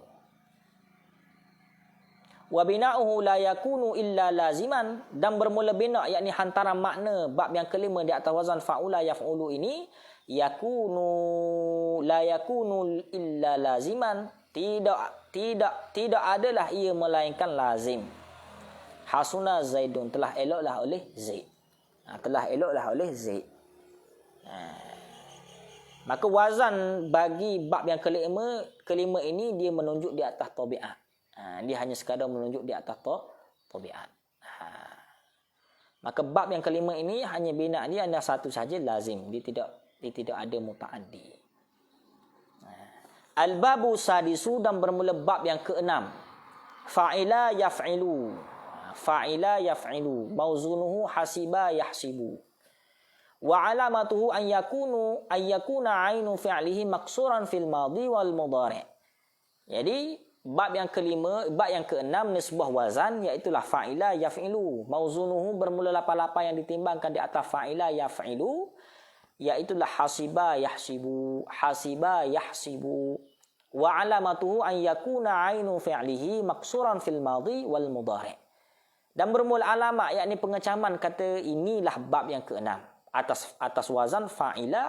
Wa bina'uhu la yakunu illa laziman, dan bermula bina, yakni hantaran makna bab yang kelima di atas wazan fa'ula yaf'ulu ini, la yakunu illa laziman, tidak adalah ia melainkan lazim. Hasuna Zaidun, telah eloklah oleh Zaid. Telah eloklah oleh Zaid. Maka wazan bagi bab yang kelima ini dia menunjuk di atas tabiat. Dia hanya sekadar menunjuk di atas tabiat. Maka bab yang kelima ini hanya bina dia hanya satu saja, lazim. Dia tidak ada muta'addi. Al-babu sadisu, dan bermula bab yang keenam. Fa'ila yaf'ilu. Fa'ila yaf'ilu. Mauzunuhu hasiba yahsibu. Wa alamatuhu an yakuna ainu fi'lihi maksuran fil madhi wal mudhari'. Jadi bab yang kelima, bab yang keenam ni sebuah wazan, iaitulah fa'ila yaf'ilu. Mauzunuhu bermula lapa-lapa yang ditimbangkan di atas fa'ila yaf'ilu, iaitulah hasiba yahsibu. Hasiba yahsibu. Wa alamatuhu an yakuna ainu fi'lihi maksuran fil madhi wal mudhari'. Dan bermula alamat, yakni pengecaman kata inilah bab yang keenam atas wazan fa'ila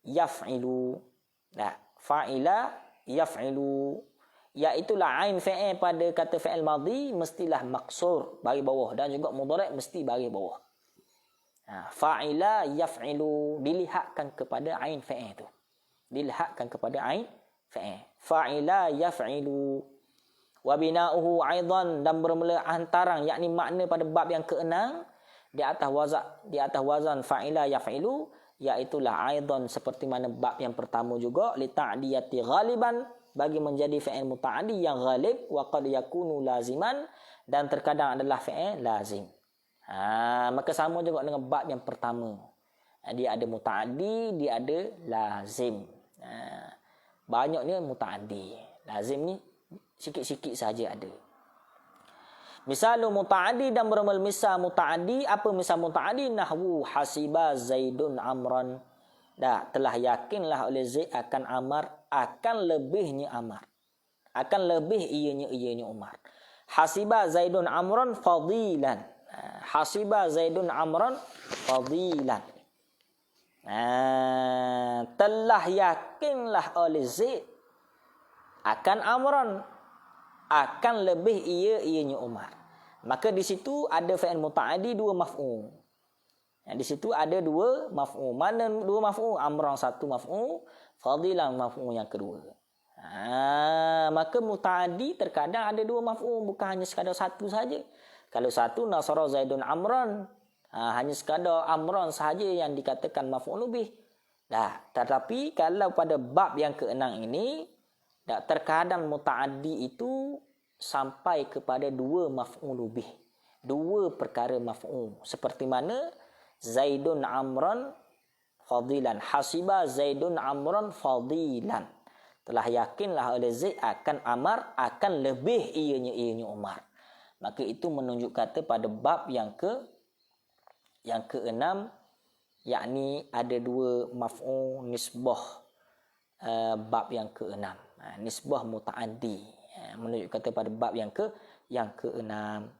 yaf'ilu. Fa'ila yaf'ilu, iaitulah ain fa'il pada kata fa'il madhi mestilah maksur bagi bawah, dan juga mudhari' mesti bagi bawah. Fa'ila yaf'ilu, dilihatkan kepada ain fa'il tu. Dilihatkan kepada ain fa'il. Fa'ila yaf'ilu. Wa bina'uhu aidan, dan bermula hantaran, yakni makna pada bab yang keenam di atas wazan fa'ila yaf'ilu, iaitulah aidan seperti mana bab yang pertama juga, li ta'diyati ghaliban, bagi menjadi fa'il muta'addi yang ghalib, wa qad yakunu laziman, dan terkadang adalah fa'il lazim. Maka sama juga dengan bab yang pertama. Dia ada muta'addi, dia ada lazim. Banyaknya muta'addi. Lazim ni sikit-sikit saja ada. Misalu muta'addi, dan bermula misal muta'addi. Apa misal muta'addi? Nahwu hasiba Zaidun amran. Telah yakinlah oleh Zaid akan Amar, akan lebihnya Amar, akan lebih ianya Umar. Hasiba Zaidun amran fadilan. Hasiba Zaidun amran fadilan. Telah yakinlah oleh Zaid akan amran, akan lebih ianya Umar. Maka di situ ada fa'il muta'addi dua maf'ul. Di situ ada dua maf'ul. Mana dua maf'ul? Amran satu maf'ul, fadilan maf'ul yang kedua. Maka muta'addi terkadang ada dua maf'ul, bukan hanya sekadar satu saja. Kalau satu nasara Zaidun Amran, hanya sekadar Amran sahaja yang dikatakan maf'ul bih. Tetapi kalau pada bab yang keenam ini, terkadang muta'addi itu sampai kepada dua maf'ul bih. Dua perkara maf'ul. Seperti mana Zaidun Amran fadilan. Hasiba Zaidun Amran fadilan. Telah yakinlah oleh Zaid akan Amar akan lebih ianya Umar. Maka itu menunjuk kata pada bab yang keenam, yakni ada dua maf'ul nisbah bab yang keenam. Nisbah muta'addi. Menunjuk kata pada bab yang keenam.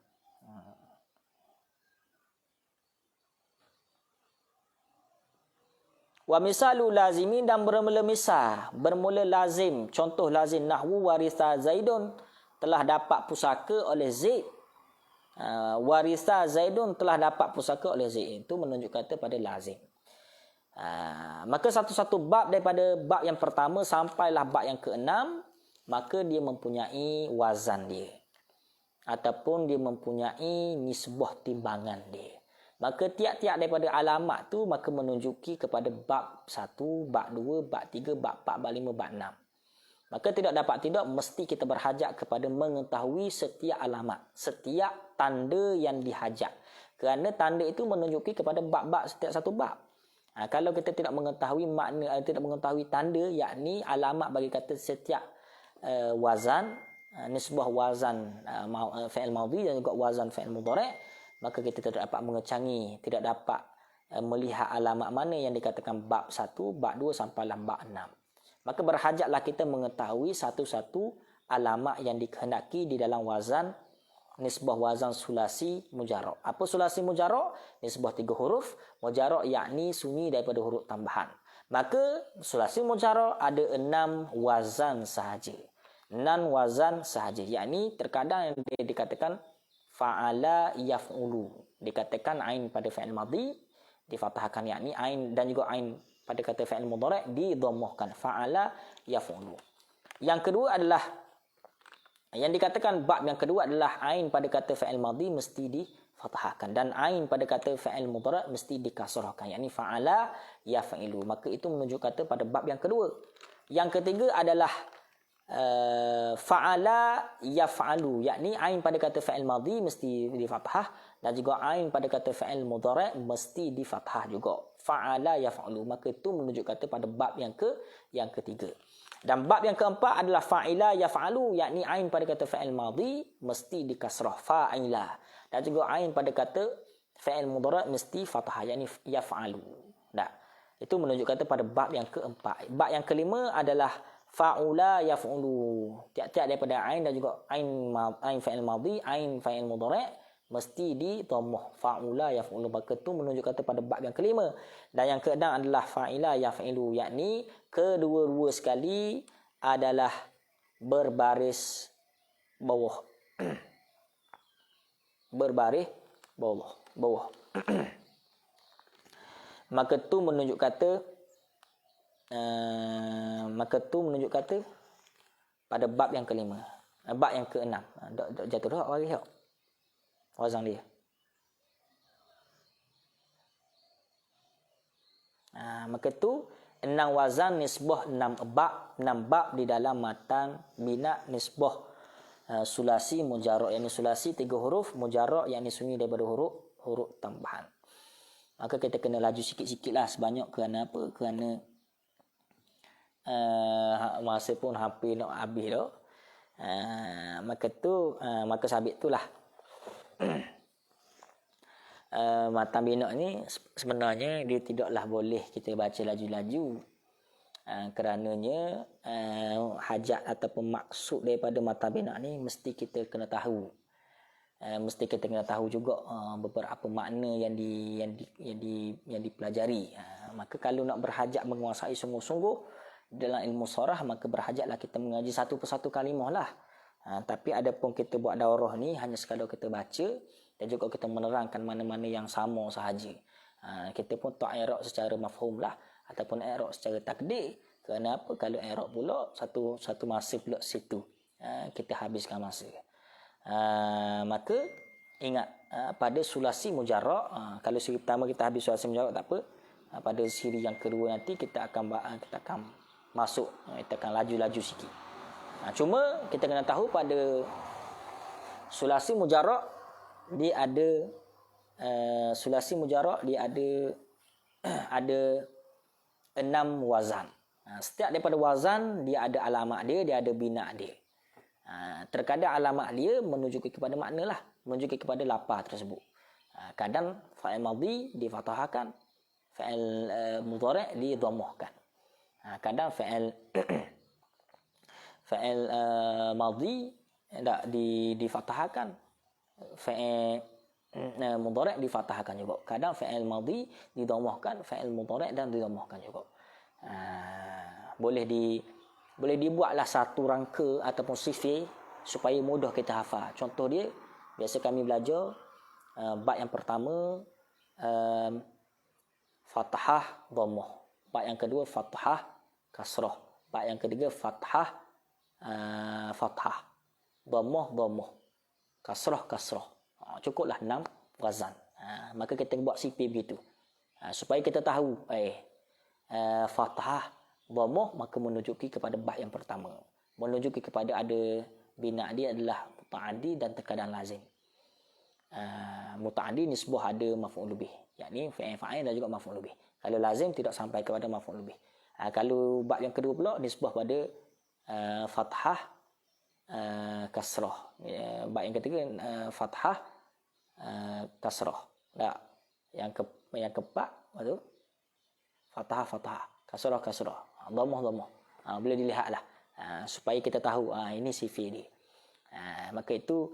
Wa misalu lazimin, dan bermula misal, bermula lazim. Contoh lazim nahwu warisa Zaidun, telah dapat pusaka oleh Zaid. Warisa Zaidun, telah dapat pusaka oleh Zaid. Itu menunjuk kata pada lazim. Maka satu-satu bab daripada bab yang pertama sampailah bab yang keenam, maka dia mempunyai wazan dia. Ataupun dia mempunyai nisbah timbangan dia. Maka tiap-tiap daripada alamat tu maka menunjuki kepada bab 1, bab 2, bab 3, bab 4, bab 5, bab 6. Maka tidak mesti kita berhajat kepada mengetahui setiap alamat, setiap tanda yang dihajat. Kerana tanda itu menunjuki kepada bab-bab setiap satu bab. Kalau kita tidak mengetahui makna, tidak mengetahui tanda, yakni alamat bagi kata setiap wazan, nisbah wazan fi'il madhi dan juga wazan fi'il mudhari', maka kita tidak dapat mengecangi, tidak dapat melihat alamat mana yang dikatakan bab 1, bab 2 sampailah bab 6. Maka berhajatlah kita mengetahui satu-satu alamat yang dikehendaki di dalam wazan, nisbah wazan sulasi mujarrad. Apa sulasi mujarrad? Nisbah 3 huruf, mujarrad yakni sunyi daripada huruf tambahan. Maka sulasi mujarrad ada 6 wazan sahaja. 6 wazan sahaja, yakni terkadang yang dikatakan fa'ala yaf'ulu, dikatakan ain pada fi'il madhi difathahkan, yakni ain, dan juga ain pada kata fi'il mudhari' didhammahkan, fa'ala yaf'ulu. Yang kedua adalah yang dikatakan bab yang kedua adalah ain pada kata fi'il madhi mesti difathahkan dan ain pada kata fi'il mudhari' mesti dikasrahkan, yakni fa'ala yaf'ilu. Maka itu menunjuk kata pada bab yang kedua. Yang ketiga adalah fa'ala yaf'alu, yakni ain pada kata fa'il madhi mesti di fathah dan juga ain pada kata fa'il mudhari' mesti di fathah juga, fa'ala yaf'alu. Maka itu menunjuk kata pada bab yang ketiga. Dan bab yang keempat adalah fa'ila yaf'alu, yakni ain pada kata fa'il madhi mesti di kasrah, fa'ila, dan juga ain pada kata fa'il mudhari' mesti fathah, yakni yaf'alu. Itu menunjuk kata pada bab yang keempat. Bab yang kelima adalah fa'ula yaf'ulu. Tiap-tiap daripada ain dan juga ain fa'il madhi, ain fa'il mudhari' mesti di dhammah, fa'ula yaf'ulu. Maka itu menunjuk kata pada bab yang kelima. Dan yang keenam adalah fa'ila yaf'ilu, yakni kedua-dua sekali adalah berbaris bawah. Berbaris bawah. Maka itu menunjuk kata pada bab yang kelima, bab yang keenam. Jatuh dah waris tak wazan dia. Maka itu 6 wazan nisbah 6 bab di dalam matan bina nisbah sulasi mujarrad, yakni sulasi 3 huruf, mujarrad yakni sunyi daripada huruf tambahan. Maka kita kena laju sikit-sikitlah sebanyak, kerana apa? Kerana masa pun hampir nak habis dah. Maka sabit itulah matan bina ni sebenarnya dia tidaklah boleh kita baca laju-laju. Kerananya hajat ataupun maksud daripada matan bina ni mesti kita kena tahu. Mesti kita kena tahu juga beberapa makna yang dipelajari. Maka kalau nak berhajat menguasai sungguh-sungguh dalam ilmu sarah, maka berhajatlah kita mengaji satu persatu kalimah lah. Tapi adapun kita buat daurah ni hanya sekadar kita baca dan juga kita menerangkan mana-mana yang sama sahaja. Kita pun tak i'rab secara mafhum lah ataupun i'rab secara takdir. Kerana apa? Kalau i'rab pula satu masa pula situ. Kita habiskan masa. Maka ingat pada sulasi mujarrad, kalau siri pertama kita habis sulasi mujarrad tak apa. Pada siri yang kedua nanti kita akan masuk, kita akan laju-laju sikit. Cuma kita kena tahu pada sulasi mujarrad dia ada ada 6 wazan. Setiap daripada wazan dia ada alamat dia ada bina dia. Terkadang alamat dia menunjuk kepada makna lah, menunjuk kepada lafaz tersebut. Kadang fa'il madhi difathahkan, fa'il mudhari' didhammahkan. Kadang fa'il madhi tak difathahkan, fa'il mudhari' difathahkan juga. Kadang fa'il madhi didhammahkan, fa'il mudhari' dan didhammahkan juga. Boleh dibuatlah satu rangka ataupun sifir supaya mudah kita hafal. Contoh dia, biasa kami belajar bab yang pertama fathah dhammah, bab yang kedua fathah kasrah, bab yang ketiga fathah dhammah, kasrah. Cukuplah 6 wazan. Maka kita buat sifir begitu. Supaya kita tahu fathah dhammah maka menunjuki kepada bab yang pertama. Menunjuki kepada ada bina dia adalah muta'addi dan terkadang lazim. Muta'addi nisbah ada maf'ul bih, yakni fa'il dan juga maf'ul bih. Kalau lazim tidak sampai kepada maf'ul bih. Kalau bab yang kedua pula nisbah pada fathah kasrah. Bab yang ketiga fathah kasrah. Tak. Yang keempat itu fathah kasrah. Dhammah. Boleh dilihatlah. Supaya kita tahu ini sifir dia. Maka itu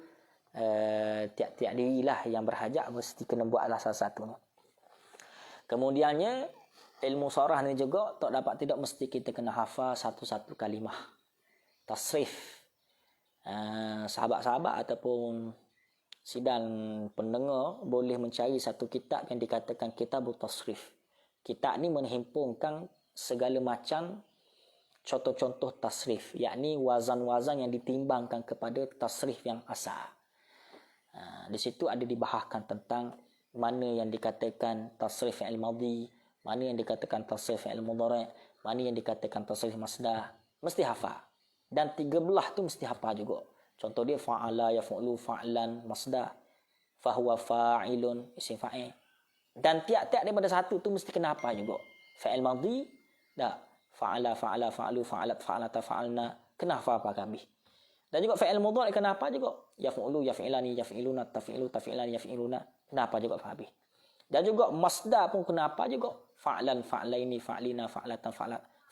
tiap-tiap dirilah yang berhajat mesti kena buatlah salah satu. Kemudiannya ilmu sarah ni juga tak dapat tidak mesti kita kena hafal satu-satu kalimah. Tasrif. Sahabat-sahabat ataupun sidang pendengar boleh mencari satu kitab yang dikatakan Kitabut Tasrif. Kitab ni menghimpunkan segala macam contoh-contoh tasrif, yakni wazan-wazan yang ditimbangkan kepada tasrif yang asal. Di situ ada dibahaskan tentang mana yang dikatakan tasrif fi'il madhi, mana yang dikatakan tasrif fi'il mudhari', mana yang dikatakan tasrif masdar. Mesti hafal. Dan 13 tu mesti hafal juga. Contoh dia fa'ala yaf'ulu fa'lan masdar, fahuwa fa'ilun isim fa'il. Dan tiap-tiap daripada satu tu mesti kena hafal juga. Fa'il madhi tak, fa'ala fa'alu fa'alat fa'alata fa'alna, kena hafal habis. Dan juga fa'il mudhari' kena hafal juga. Yaf'ulu yaf'ilani yaf'iluna tafi'lu taf'ilani yaf'iluna, kena hafal juga habis. Dan juga masdar pun kena hafal juga. Fa'lan fa'laini fa'lina fa'latan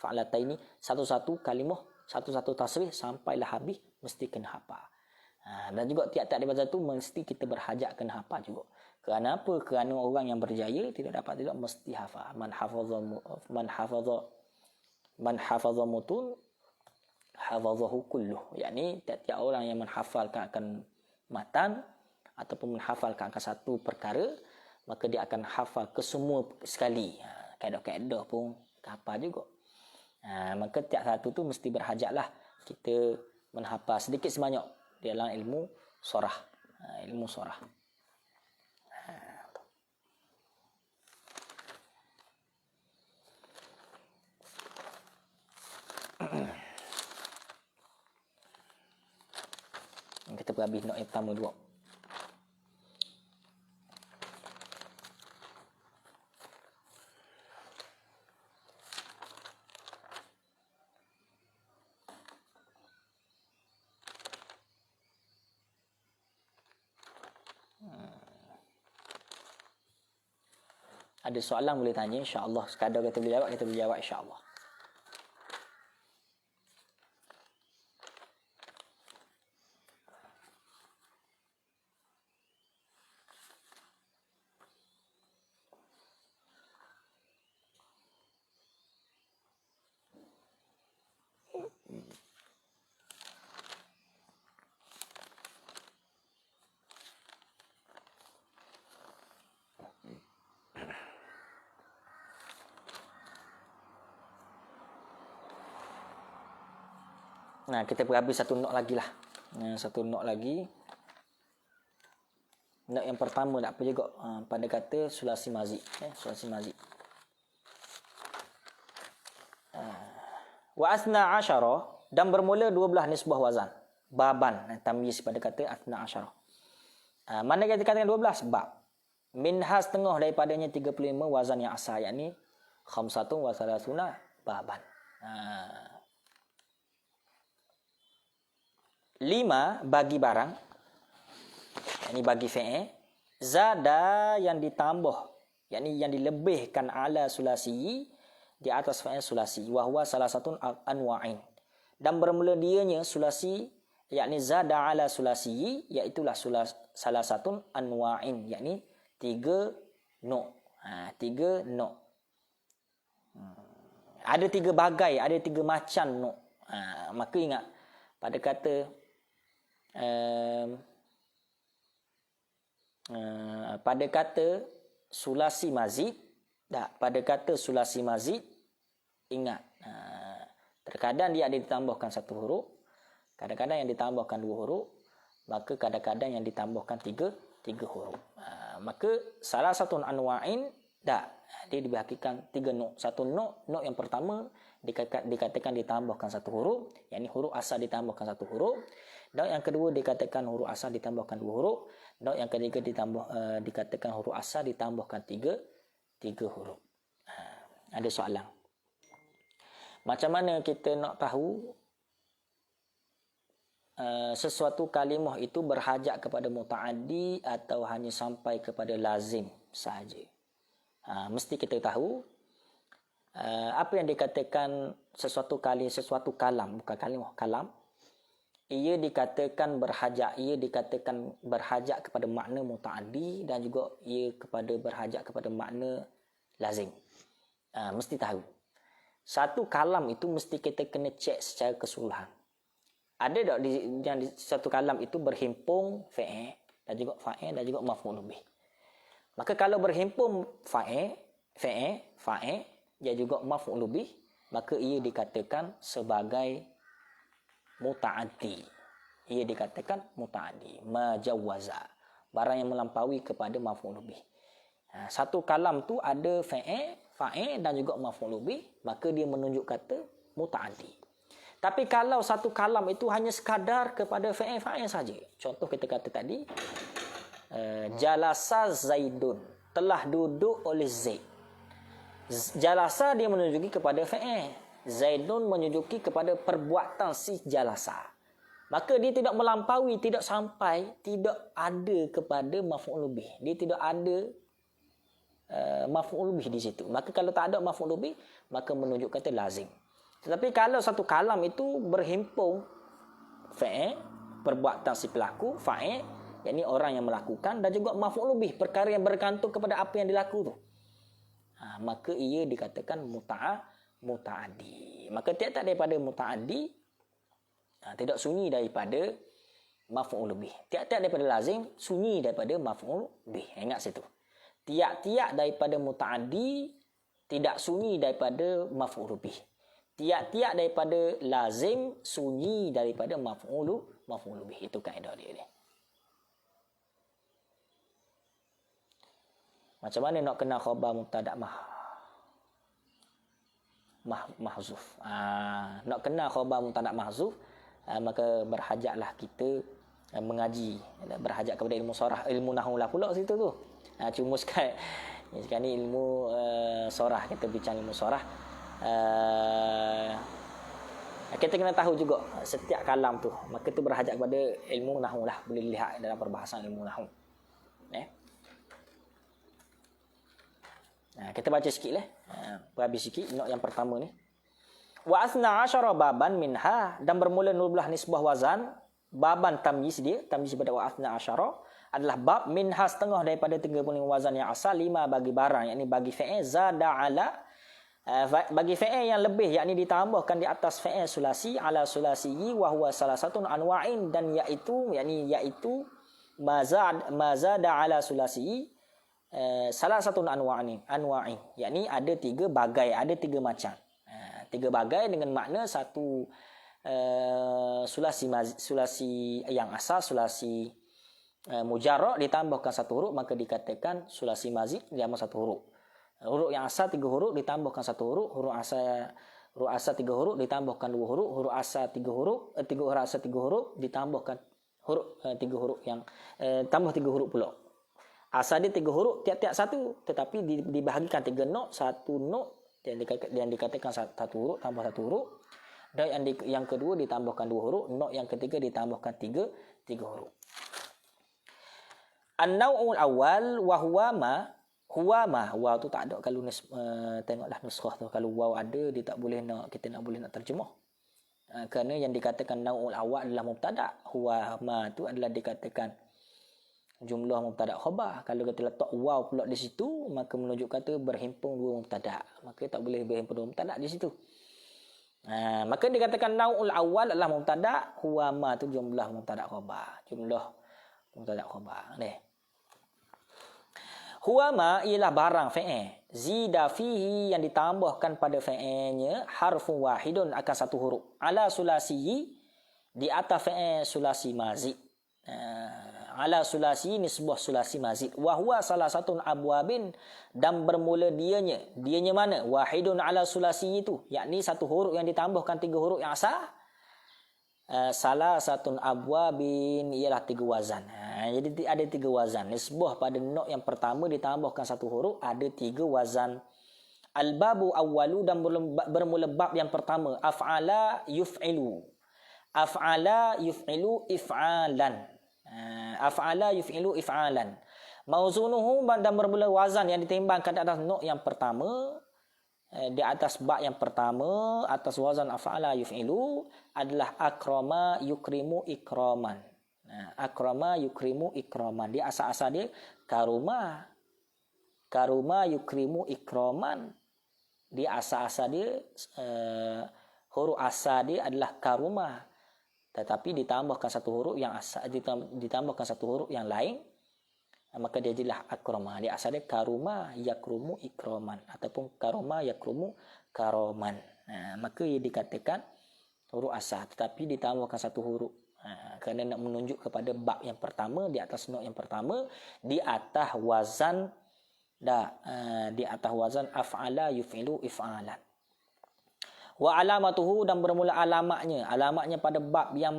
fa'lataini, satu-satu kalimah, satu-satu tasrif sampailah habis mesti kena hafal. Dan juga tiap-tiap daripada satu mesti kita berhajat kena hafal juga. Kerana apa? Kerana orang yang berjaya tidak dapat tidak mesti hafal. Man hafaza mutun hafazahu kulluh. Yakni tiap-tiap orang yang menghafalkan akan matan ataupun menghafalkan akan satu perkara, maka dia akan hafal ke semua sekali. Kaedah-kaedah pun hafal juga. Maka tiap satu tu mesti berhajatlah kita menghafal sedikit sebanyak dalam ilmu sarah. Ilmu sarah. Kita habis nak yang pertama dua. Ada soalan boleh tanya, insya-Allah. Sekadar kita boleh jawab, insya-Allah. Nah, kita berhabis satu nok lagi lah. Satu nok lagi. Nok yang pertama tak apa juga. Pada kata sulasi mazid. Sulasi mazid. Wa asna asyara, dan bermula 12 nisbah wazan. Baban. Tamyiz pada kata asna asyara. Mana kita katakan 12? Bab. Minha setengah daripadanya 35 wazan yang asal. Yakni khamsatun wa salasuna baban. 5 bagi barang, yakni bagi fi'il, zada yang ditambah, yakni yang dilebihkan ala sulasi, di atas fi'il sulasi, wa huwa salah satu anwa'in, dan bermula dianya sulasi, yakni zada ala sulasi, iaitulah salah satu anwa'in, yakni 3 nok. 3 nok. Ada 3 bagai, ada 3 macam nok. Maka ingat pada kata pada kata sulasi mazid, pada kata sulasi mazid, ingat terkadang dia ada ditambahkan 1 huruf, kadang-kadang yang ditambahkan 2 huruf, maka kadang-kadang yang ditambahkan 3 huruf. Maka salah satu anwa'in dia dibahagikan 3 nok. 1 nok yang pertama dikatakan ditambahkan 1 huruf, yakni huruf asal ditambahkan 1 huruf. Nok yang kedua dikatakan huruf asal ditambahkan 2 huruf. Nok yang ketiga dikatakan huruf asal ditambahkan 3 huruf. Ada soalan. Macam mana kita nak tahu sesuatu kalimah itu berhajat kepada muta'addi atau hanya sampai kepada lazim sahaja? Mesti kita tahu apa yang dikatakan sesuatu kalam, bukan kalimah, kalam. Ia dikatakan berhajat kepada makna muta'addi dan juga ia berhajat kepada makna lazim. Mesti tahu. Satu kalam itu mesti kita kena cek secara keseluruhan. Ada tak di satu kalam itu berhimpun fa'il dan juga fa'il dan juga maf'ul bih. Maka kalau berhimpun fa'il dan juga maf'ul bih, maka ia dikatakan sebagai muta'addi. Ia dikatakan muta'addi, majawwaza, barang yang melampaui kepada maf'ul bih. Satu kalam tu ada fa'il dan juga maf'ul bih, maka dia menunjuk kata muta'addi. Tapi kalau satu kalam itu hanya sekadar kepada fa'il saja. Contoh kita kata tadi, jalasa Zaidun, telah duduk oleh Zaid. Jalasa dia menunjuki kepada fa'il. Zaidun menunjuki kepada perbuatan si jalasa. Maka dia tidak melampaui, tidak sampai, tidak ada kepada maf'ul bih. Dia tidak ada maf'ul bih di situ. Maka kalau tak ada maf'ul bih, maka menunjuk kata lazim. Tetapi kalau satu kalam itu berhimpun fa'il, perbuatan si pelaku, fa'il, yakni orang yang melakukan, dan juga maf'ul bih, perkara yang bergantung kepada apa yang dilaku tu. Maka ia dikatakan muta'addi. Maka tiap-tiap daripada muta'addi tidak sunyi daripada maf'ul bih. Tiap-tiap daripada lazim sunyi daripada maf'ul bih. Ingat situ. Tiap-tiap daripada muta'addi tidak sunyi daripada maf'ul bih. Tiap-tiap daripada lazim sunyi daripada maf'ul bih. Itu kaedah dia ni. Macam mana nak kenal khabar mubtada' mahzuf? Nak kenal khabar mubtada' mahzuf, maka berhajatlah kita mengaji, berhajat kepada ilmu sorah, ilmu nahwu lah pula situ tu. Cuma sekarang ni ilmu sorah, kita bincang ilmu sorah. Kita kena tahu juga setiap kalam tu, maka tu berhajat kepada ilmu nahwu lah, boleh lihat dalam perbahasan ilmu nahwu. Kita baca sikit lah. Berhabis sikit nok yang pertama ni. Wa asna asyara baban minha, dan bermula 12 nisbah wazan. Baban tamyiz dia, tamyiz pada wa asna asyara adalah bab, minha setengah daripada 35 wazan yang asal, 5 bagi barang, yakni bagi fi'il, zada ala, bagi fi'il yang lebih, yakni ditambahkan di atas fi'il sulasi, ala sulasiyi, wa huwa salah satu anwa'in, dan iaitu mazada ala sulasiyi, salah satu anwa'in, yakni ada 3 bagai, ada 3 macam. 3 bagai dengan makna satu sulasi yang asal, sulasi mujarrad ditambahkan satu huruf, maka dikatakan sulasi mazid ditambah satu huruf. Huruf yang asal 3 huruf ditambahkan satu huruf, huruf asal 3 huruf ditambahkan 2 huruf, huruf asal 3 huruf, huruf asal 3 huruf ditambahkan huruf 3 huruf yang tambah 3 huruf pula. Asal dia 3 huruf tiap-tiap satu, tetapi dibahagikan 3 not, satu not yang dikatakan satu huruf tambah satu huruf. Dan yang kedua ditambahkan 2 huruf, not yang ketiga ditambahkan 3 huruf. An-naw'ul awal wa huwa ma waw tu tak ada kalau tengoklah nuskhah tu, kalau waw ada dia tak boleh kita boleh nak terjemah. Kerana yang dikatakan naw'ul awal adalah mubtada, huwa ma tu adalah dikatakan jumlah mubtada khabar. Kalau kita letak waw pula di situ, maka menunjuk kata berhimpun 2 mubtada, maka tak boleh berhimpun 2 mubtada di situ. Maka dikatakan naw'ul awal adalah mubtada, huwa ma tu jumlah mubtada khabar, jumlah mubtada khabar ni. Huwa ma ialah barang fi'il zida fihi yang ditambahkan pada fi'ilnya harfun wahidun akan satu huruf, ala sulasi di atas fi'il sulasi mazid. Ala sulasi ni sebuah sulasi mazid, wa huwa salah satu abwabin dan bermula dianya mana, wahidun ala sulasi itu, yakni satu huruf yang ditambahkan 3 huruf yang asal. Salah satu abwabin ialah 3 wazan. Jadi ada 3 wazan. Nisbah pada not yang pertama ditambahkan satu huruf ada 3 wazan. Al-babu awwalu dan bermula bab yang pertama, af'ala yuf'ilu. Af'ala yuf'ilu if'alan. Af'ala yuf'ilu if'alan. Mauzunuhu dan bermula wazan yang ditimbangkan di atas not yang pertama, di atas bab yang pertama, atas wazan af'ala yuf'ilu adalah akrama yukrimu ikraman. Akrama yukrimu ikraman. Dia asal-asal dia karuma. Karuma yukrimu ikraman. Dia asal-asal dia huruf asal dia adalah karuma. Tetapi ditambahkan satu huruf yang asal, ditambahkan satu huruf yang lain, maka dia jadilah akrama. Dia asal dia karuma yakrumu ikraman ataupun karuma yakrumu karoman. Maka ia dikatakan huruf asal tetapi ditambahkan satu huruf. Kerana nak menunjuk kepada bab yang pertama, di atas not yang pertama, di atas wazan di atas wazan af'ala yuf'ilu if'alan. Wa alamatuhu dan bermula alamatnya pada bab yang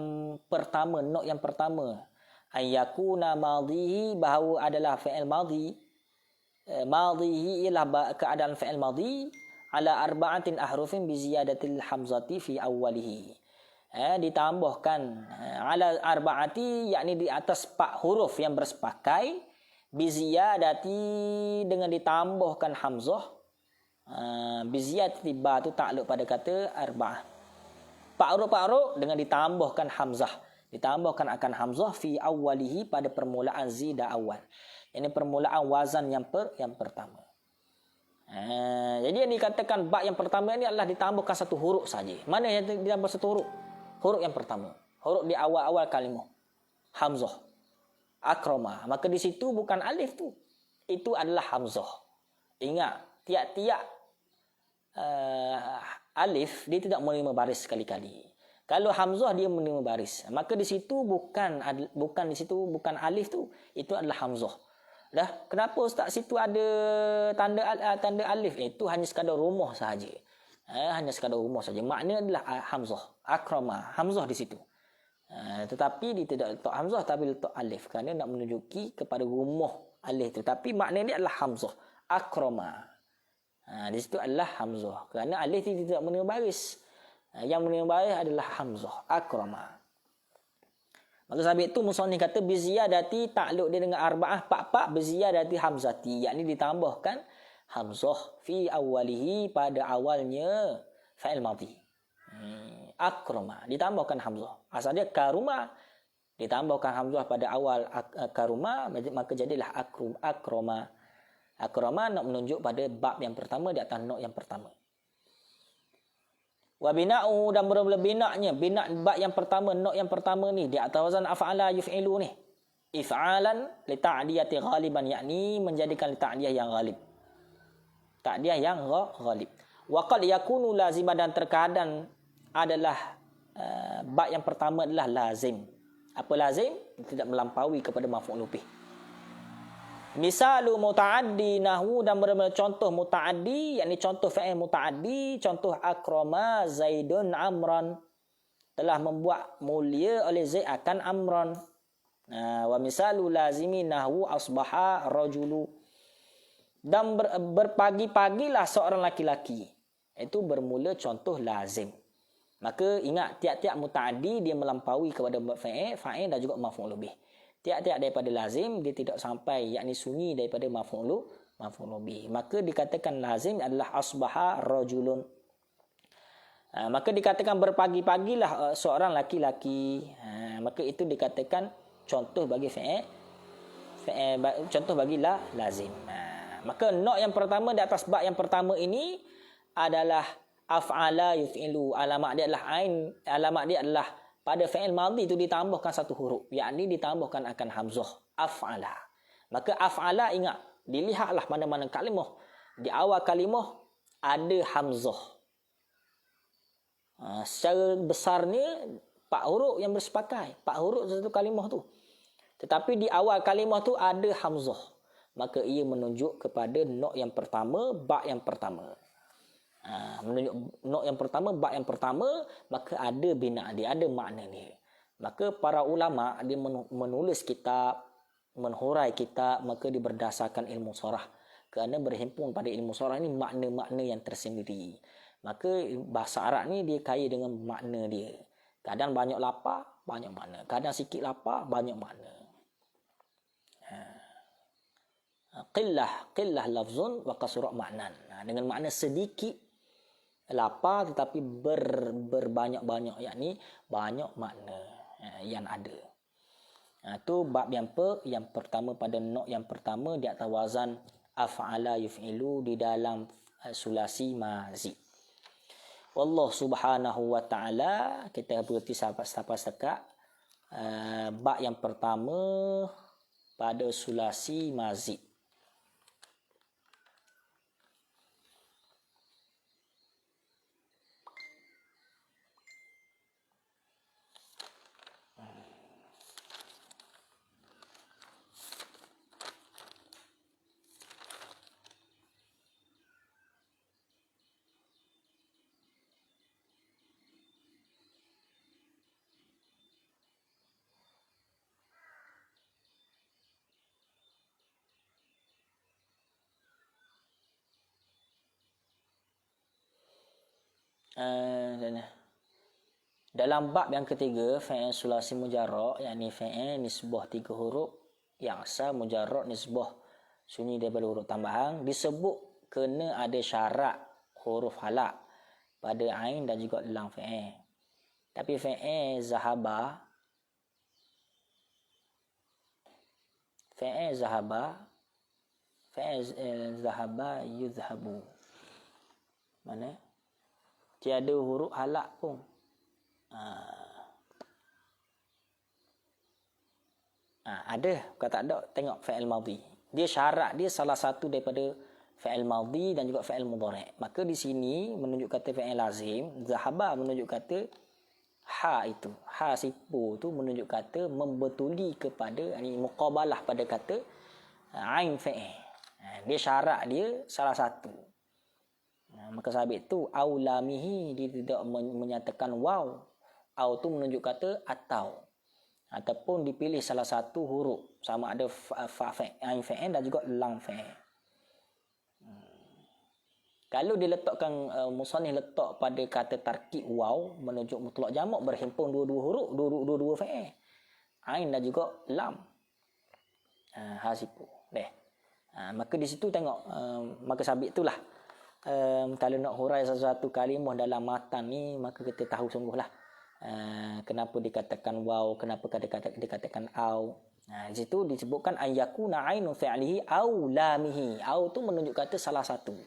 pertama, not yang pertama, ayyakuna madhihi, bahawa adalah fi'il madhi. Madhihi ialah keadaan fi'il madhi ala arba'atin ahrufin bi ziyadatil hamzati fi awwalihi. Ditambahkan ala arba'ati, yakni di atas 4 huruf yang bersepakai, bi ziyadati dengan ditambahkan hamzah. Bi ziyadati ba tu takluk pada kata arba'ah. 4 huruf dengan ditambahkan hamzah. Ditambahkan akan hamzah fi awwalihi pada permulaan zida awal. Ini permulaan wazan yang pertama. Jadi yang dikatakan bab yang pertama ini adalah ditambahkan satu huruf saja. Mana yang ditambah satu huruf? Huruf yang pertama. Huruf di awal-awal kalimah. Hamzah. Akrama. Maka di situ bukan alif tu. Itu adalah hamzah. Ingat, tiap-tiap alif dia tidak menerima baris sekali-kali. Kalau hamzah dia menerima baris, maka di situ bukan di situ bukan alif tu, itu adalah hamzah. Dah, kenapa ustaz situ ada tanda alif? Itu hanya sekadar rumah sahaja. Hanya sekadar rumah saja. Maknanya adalah hamzah, akrama, hamzah di situ. Tetapi dia tidak letak hamzah tapi letak alif kerana nak menunjuki kepada rumah alif tu. Tapi maknanya dia adalah hamzah, akrama. Di situ adalah hamzah kerana alif itu tidak menerima baris. Yang menerima baris adalah hamzah, akrama. Maka sebab itu musannif kata biziyadati, takluk dia dengan arba'ah, pak biziyadati hamzati, yakni ditambahkan hamzah fi awwalihi pada awalnya fa'il madhi. Akrama ditambahkan hamzah. Asal dia karuma, ditambahkan hamzah pada awal karuma, maka jadilah akrama. Akrama nak menunjuk pada bab yang pertama di atas not yang pertama. Wa bina'u dan bermula bina'nya, bina' bab yang pertama, not yang pertama ni di atas wazan af'ala yuf'ilu ni, if'alan li ta'diyati ghaliban, yakni menjadikan li ta'diyah yang ghalib, ta'diyah yang ghalib. Wa qad yakunu laziman dan terkadang adalah Bab yang pertama adalah lazim. Apa lazim? Tidak melampaui kepada maf'ul bih. Misalu muta'addi nahwu, dan contoh muta'addi, yakni contoh fa'il muta'addi, contoh akrama Zaidun Amran, telah membuat mulia oleh Zaid akan Amran. Wa misalu lazimi nahwu asbaha rajulu, dan berpagi-pagilah seorang laki-laki. Itu bermula contoh lazim. Maka ingat, tiap-tiap muta'addi dia melampaui kepada fa'il dan juga maf'ul bih. Tiap-tiap daripada lazim dia tidak sampai, yakni sunyi daripada maf'ul bih. Maka dikatakan lazim adalah asbaha rajulun. Maka dikatakan berpagi-pagilah seorang laki-laki. Maka itu dikatakan contoh bagi fa'il, contoh bagilah lazim. Maka nok yang pertama di atas bab yang pertama ini adalah af'ala yuf'ilu. Alamat dia adalah ain, alamat dia adalah pada fi'il madhi itu ditambahkan satu huruf, yakni ditambahkan akan hamzah, af'ala. Maka af'ala, ingat, dilihatlah mana-mana kalimah, di awal kalimah ada hamzah. Secara besarnya 4 huruf yang bersepakai, 4 huruf satu kalimah tu. Tetapi di awal kalimah tu ada hamzah. Maka ia menunjuk kepada nok yang pertama, bab yang pertama. Menunjuk nok yang pertama, bab yang pertama, maka ada bina dia, ada makna dia. Maka para ulama dia menulis kitab, menhurai kitab, maka dia berdasarkan ilmu sorah. Kerana berhimpun pada ilmu sorah ni makna-makna yang tersendiri. Maka bahasa Arab ni dia kaya dengan makna dia. Kadang banyak lapar, banyak makna. Kadang sikit lapar, banyak makna. Qillah lafzun wa qasra ma'nan. Dengan makna sedikit lapar tetapi berbanyak-banyak, yakni banyak makna yang ada. Itu bab yang pertama pada nok yang pertama di atas wazan af'ala yuf'ilu di dalam sulasi mazid. Wallah subhanahu wa ta'ala, kita berhenti sampai sekat bab yang pertama pada sulasi mazid. Dalam bab yang ketiga, fi'il sulasi mujarrad, yakni fi'il nisbah 3 huruf yang asal, mujarrad nisbah sunyi daripada huruf tambahan, disebut kena ada syarat huruf halak pada ain dan juga lam fi'il. Tapi fi'il zahaba yuzhabu, mana tiada huruf halak pun. Ada, kata tak ada, tengok fi'il madhi. Dia syarat dia salah satu daripada fi'il madhi dan juga fi'il mudhari'. Maka di sini menunjuk kata fi'il lazim, zahaba menunjuk kata ha sipu tu menunjuk kata membetuli kepada, ini muqabalah pada kata ain fi'il. Dia syarat dia salah satu. Maka sabit tu aulamihi, dia tidak menyatakan waw. Au tu menunjuk kata atau, ataupun dipilih salah satu huruf, sama ada ain fi'il dan juga lam fi'il. Kalau diletakkan musannif letak pada kata tarkib waw menunjuk mutlak jamak, berhimpun dua-dua huruf, dua-dua fi'il, ain dan juga lam. Hasipu deh. Maka di situ tengok, maka sabit itulah. Kalau nak hurai sesuatu kalimah dalam matan ni, maka kita tahu sungguhlah kenapa dikatakan waw, kenapa dikatakan au. Di situ disebutkan ayyakuna ainu fi'lihi au lamihi. Au tu menunjuk kata salah satu.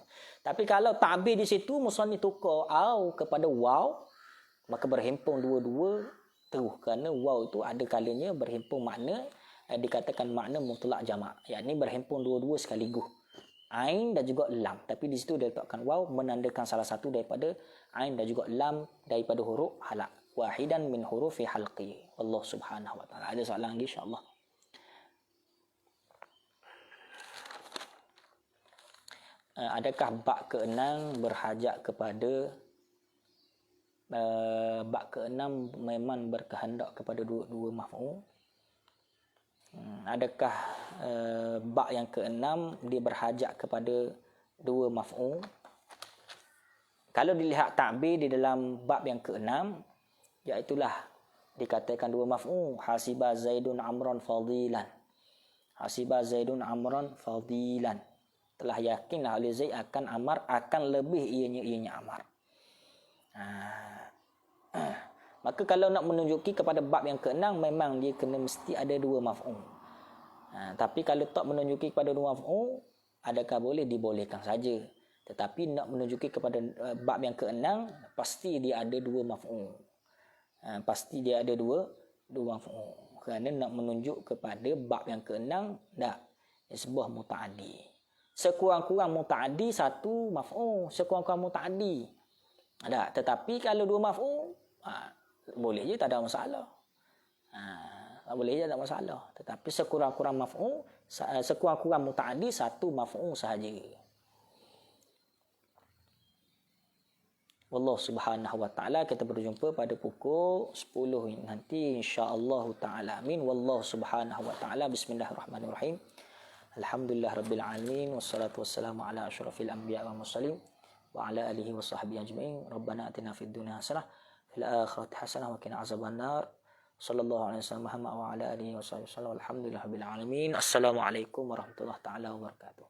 Tapi kalau ta'bir di situ musannif tukar au kepada waw, maka berhimpun dua-dua terus, kerana waw itu ada kalanya berhimpun makna, dikatakan makna mutlak jamak, yakni berhimpun dua-dua sekaligus, ain dan juga lam. Tapi di situ dia letakkan waw menandakan salah satu daripada ain dan juga lam daripada huruf halak. wahidan min hurufi halqi. Allah Subhanahu wa taala. Ada soalan lagi insya-Allah. Adakah bab ke-6 berhajat kepada bab ke-6 memang berkehendak kepada dua maf'ul? Adakah bab yang ke-6 dia berhajat kepada dua maf'ul? Kalau dilihat takbir di dalam bab yang ke-6, iaitulah dikatakan dua maf'ul. Hasiba Zaidun Amran fadilan. Hasiba Zaidun Amran fadilan. Telah yakinlah oleh Zaid akan Amar, akan lebih ianya Amar. Maka kalau nak menunjuki kepada bab yang ke-6, memang dia kena mesti ada dua maf'ul. Tapi kalau tak menunjuki kepada dua maf'ul, adakah boleh? Dibolehkan saja. Tetapi nak menunjuki kepada bab yang ke-6, pasti dia ada dua maf'ul. Pasti dia ada dua maf'ul. Kerana nak menunjuk kepada bab yang ke-6, tak. Ia sebuah muta'addi. Sekurang-kurang muta'addi satu maf'ul. Sekurang-kurang muta'addi. Tak. Tetapi kalau dua maf'ul, boleh je, tak ada masalah. Boleh je, tak ada masalah. Tetapi sekurang-kurang maf'ul, sekurang-kurang muta'addi satu maf'ul sahaja. Wallahu Subhanahu wa taala. Kita berjumpa pada pukul 10 nanti insya-Allah taala. Amin. Wallahu Subhanahu wa taala. Bismillahirrahmanirrahim. Alhamdulillah rabbil alamin wassalatu wassalamu ala asyrafil anbiya wal mursalin wa ala alihi washabbihi ajmain. Rabbana atina fid dunya hasanah fil akhirati hasanah wa qina azabannar. Sallallahu alaihi wasallam Muhammad wa ala alihi washabbihi wasallam. Alhamdulillah rabbil alamin. Assalamualaikum warahmatullahi taala wabarakatuh.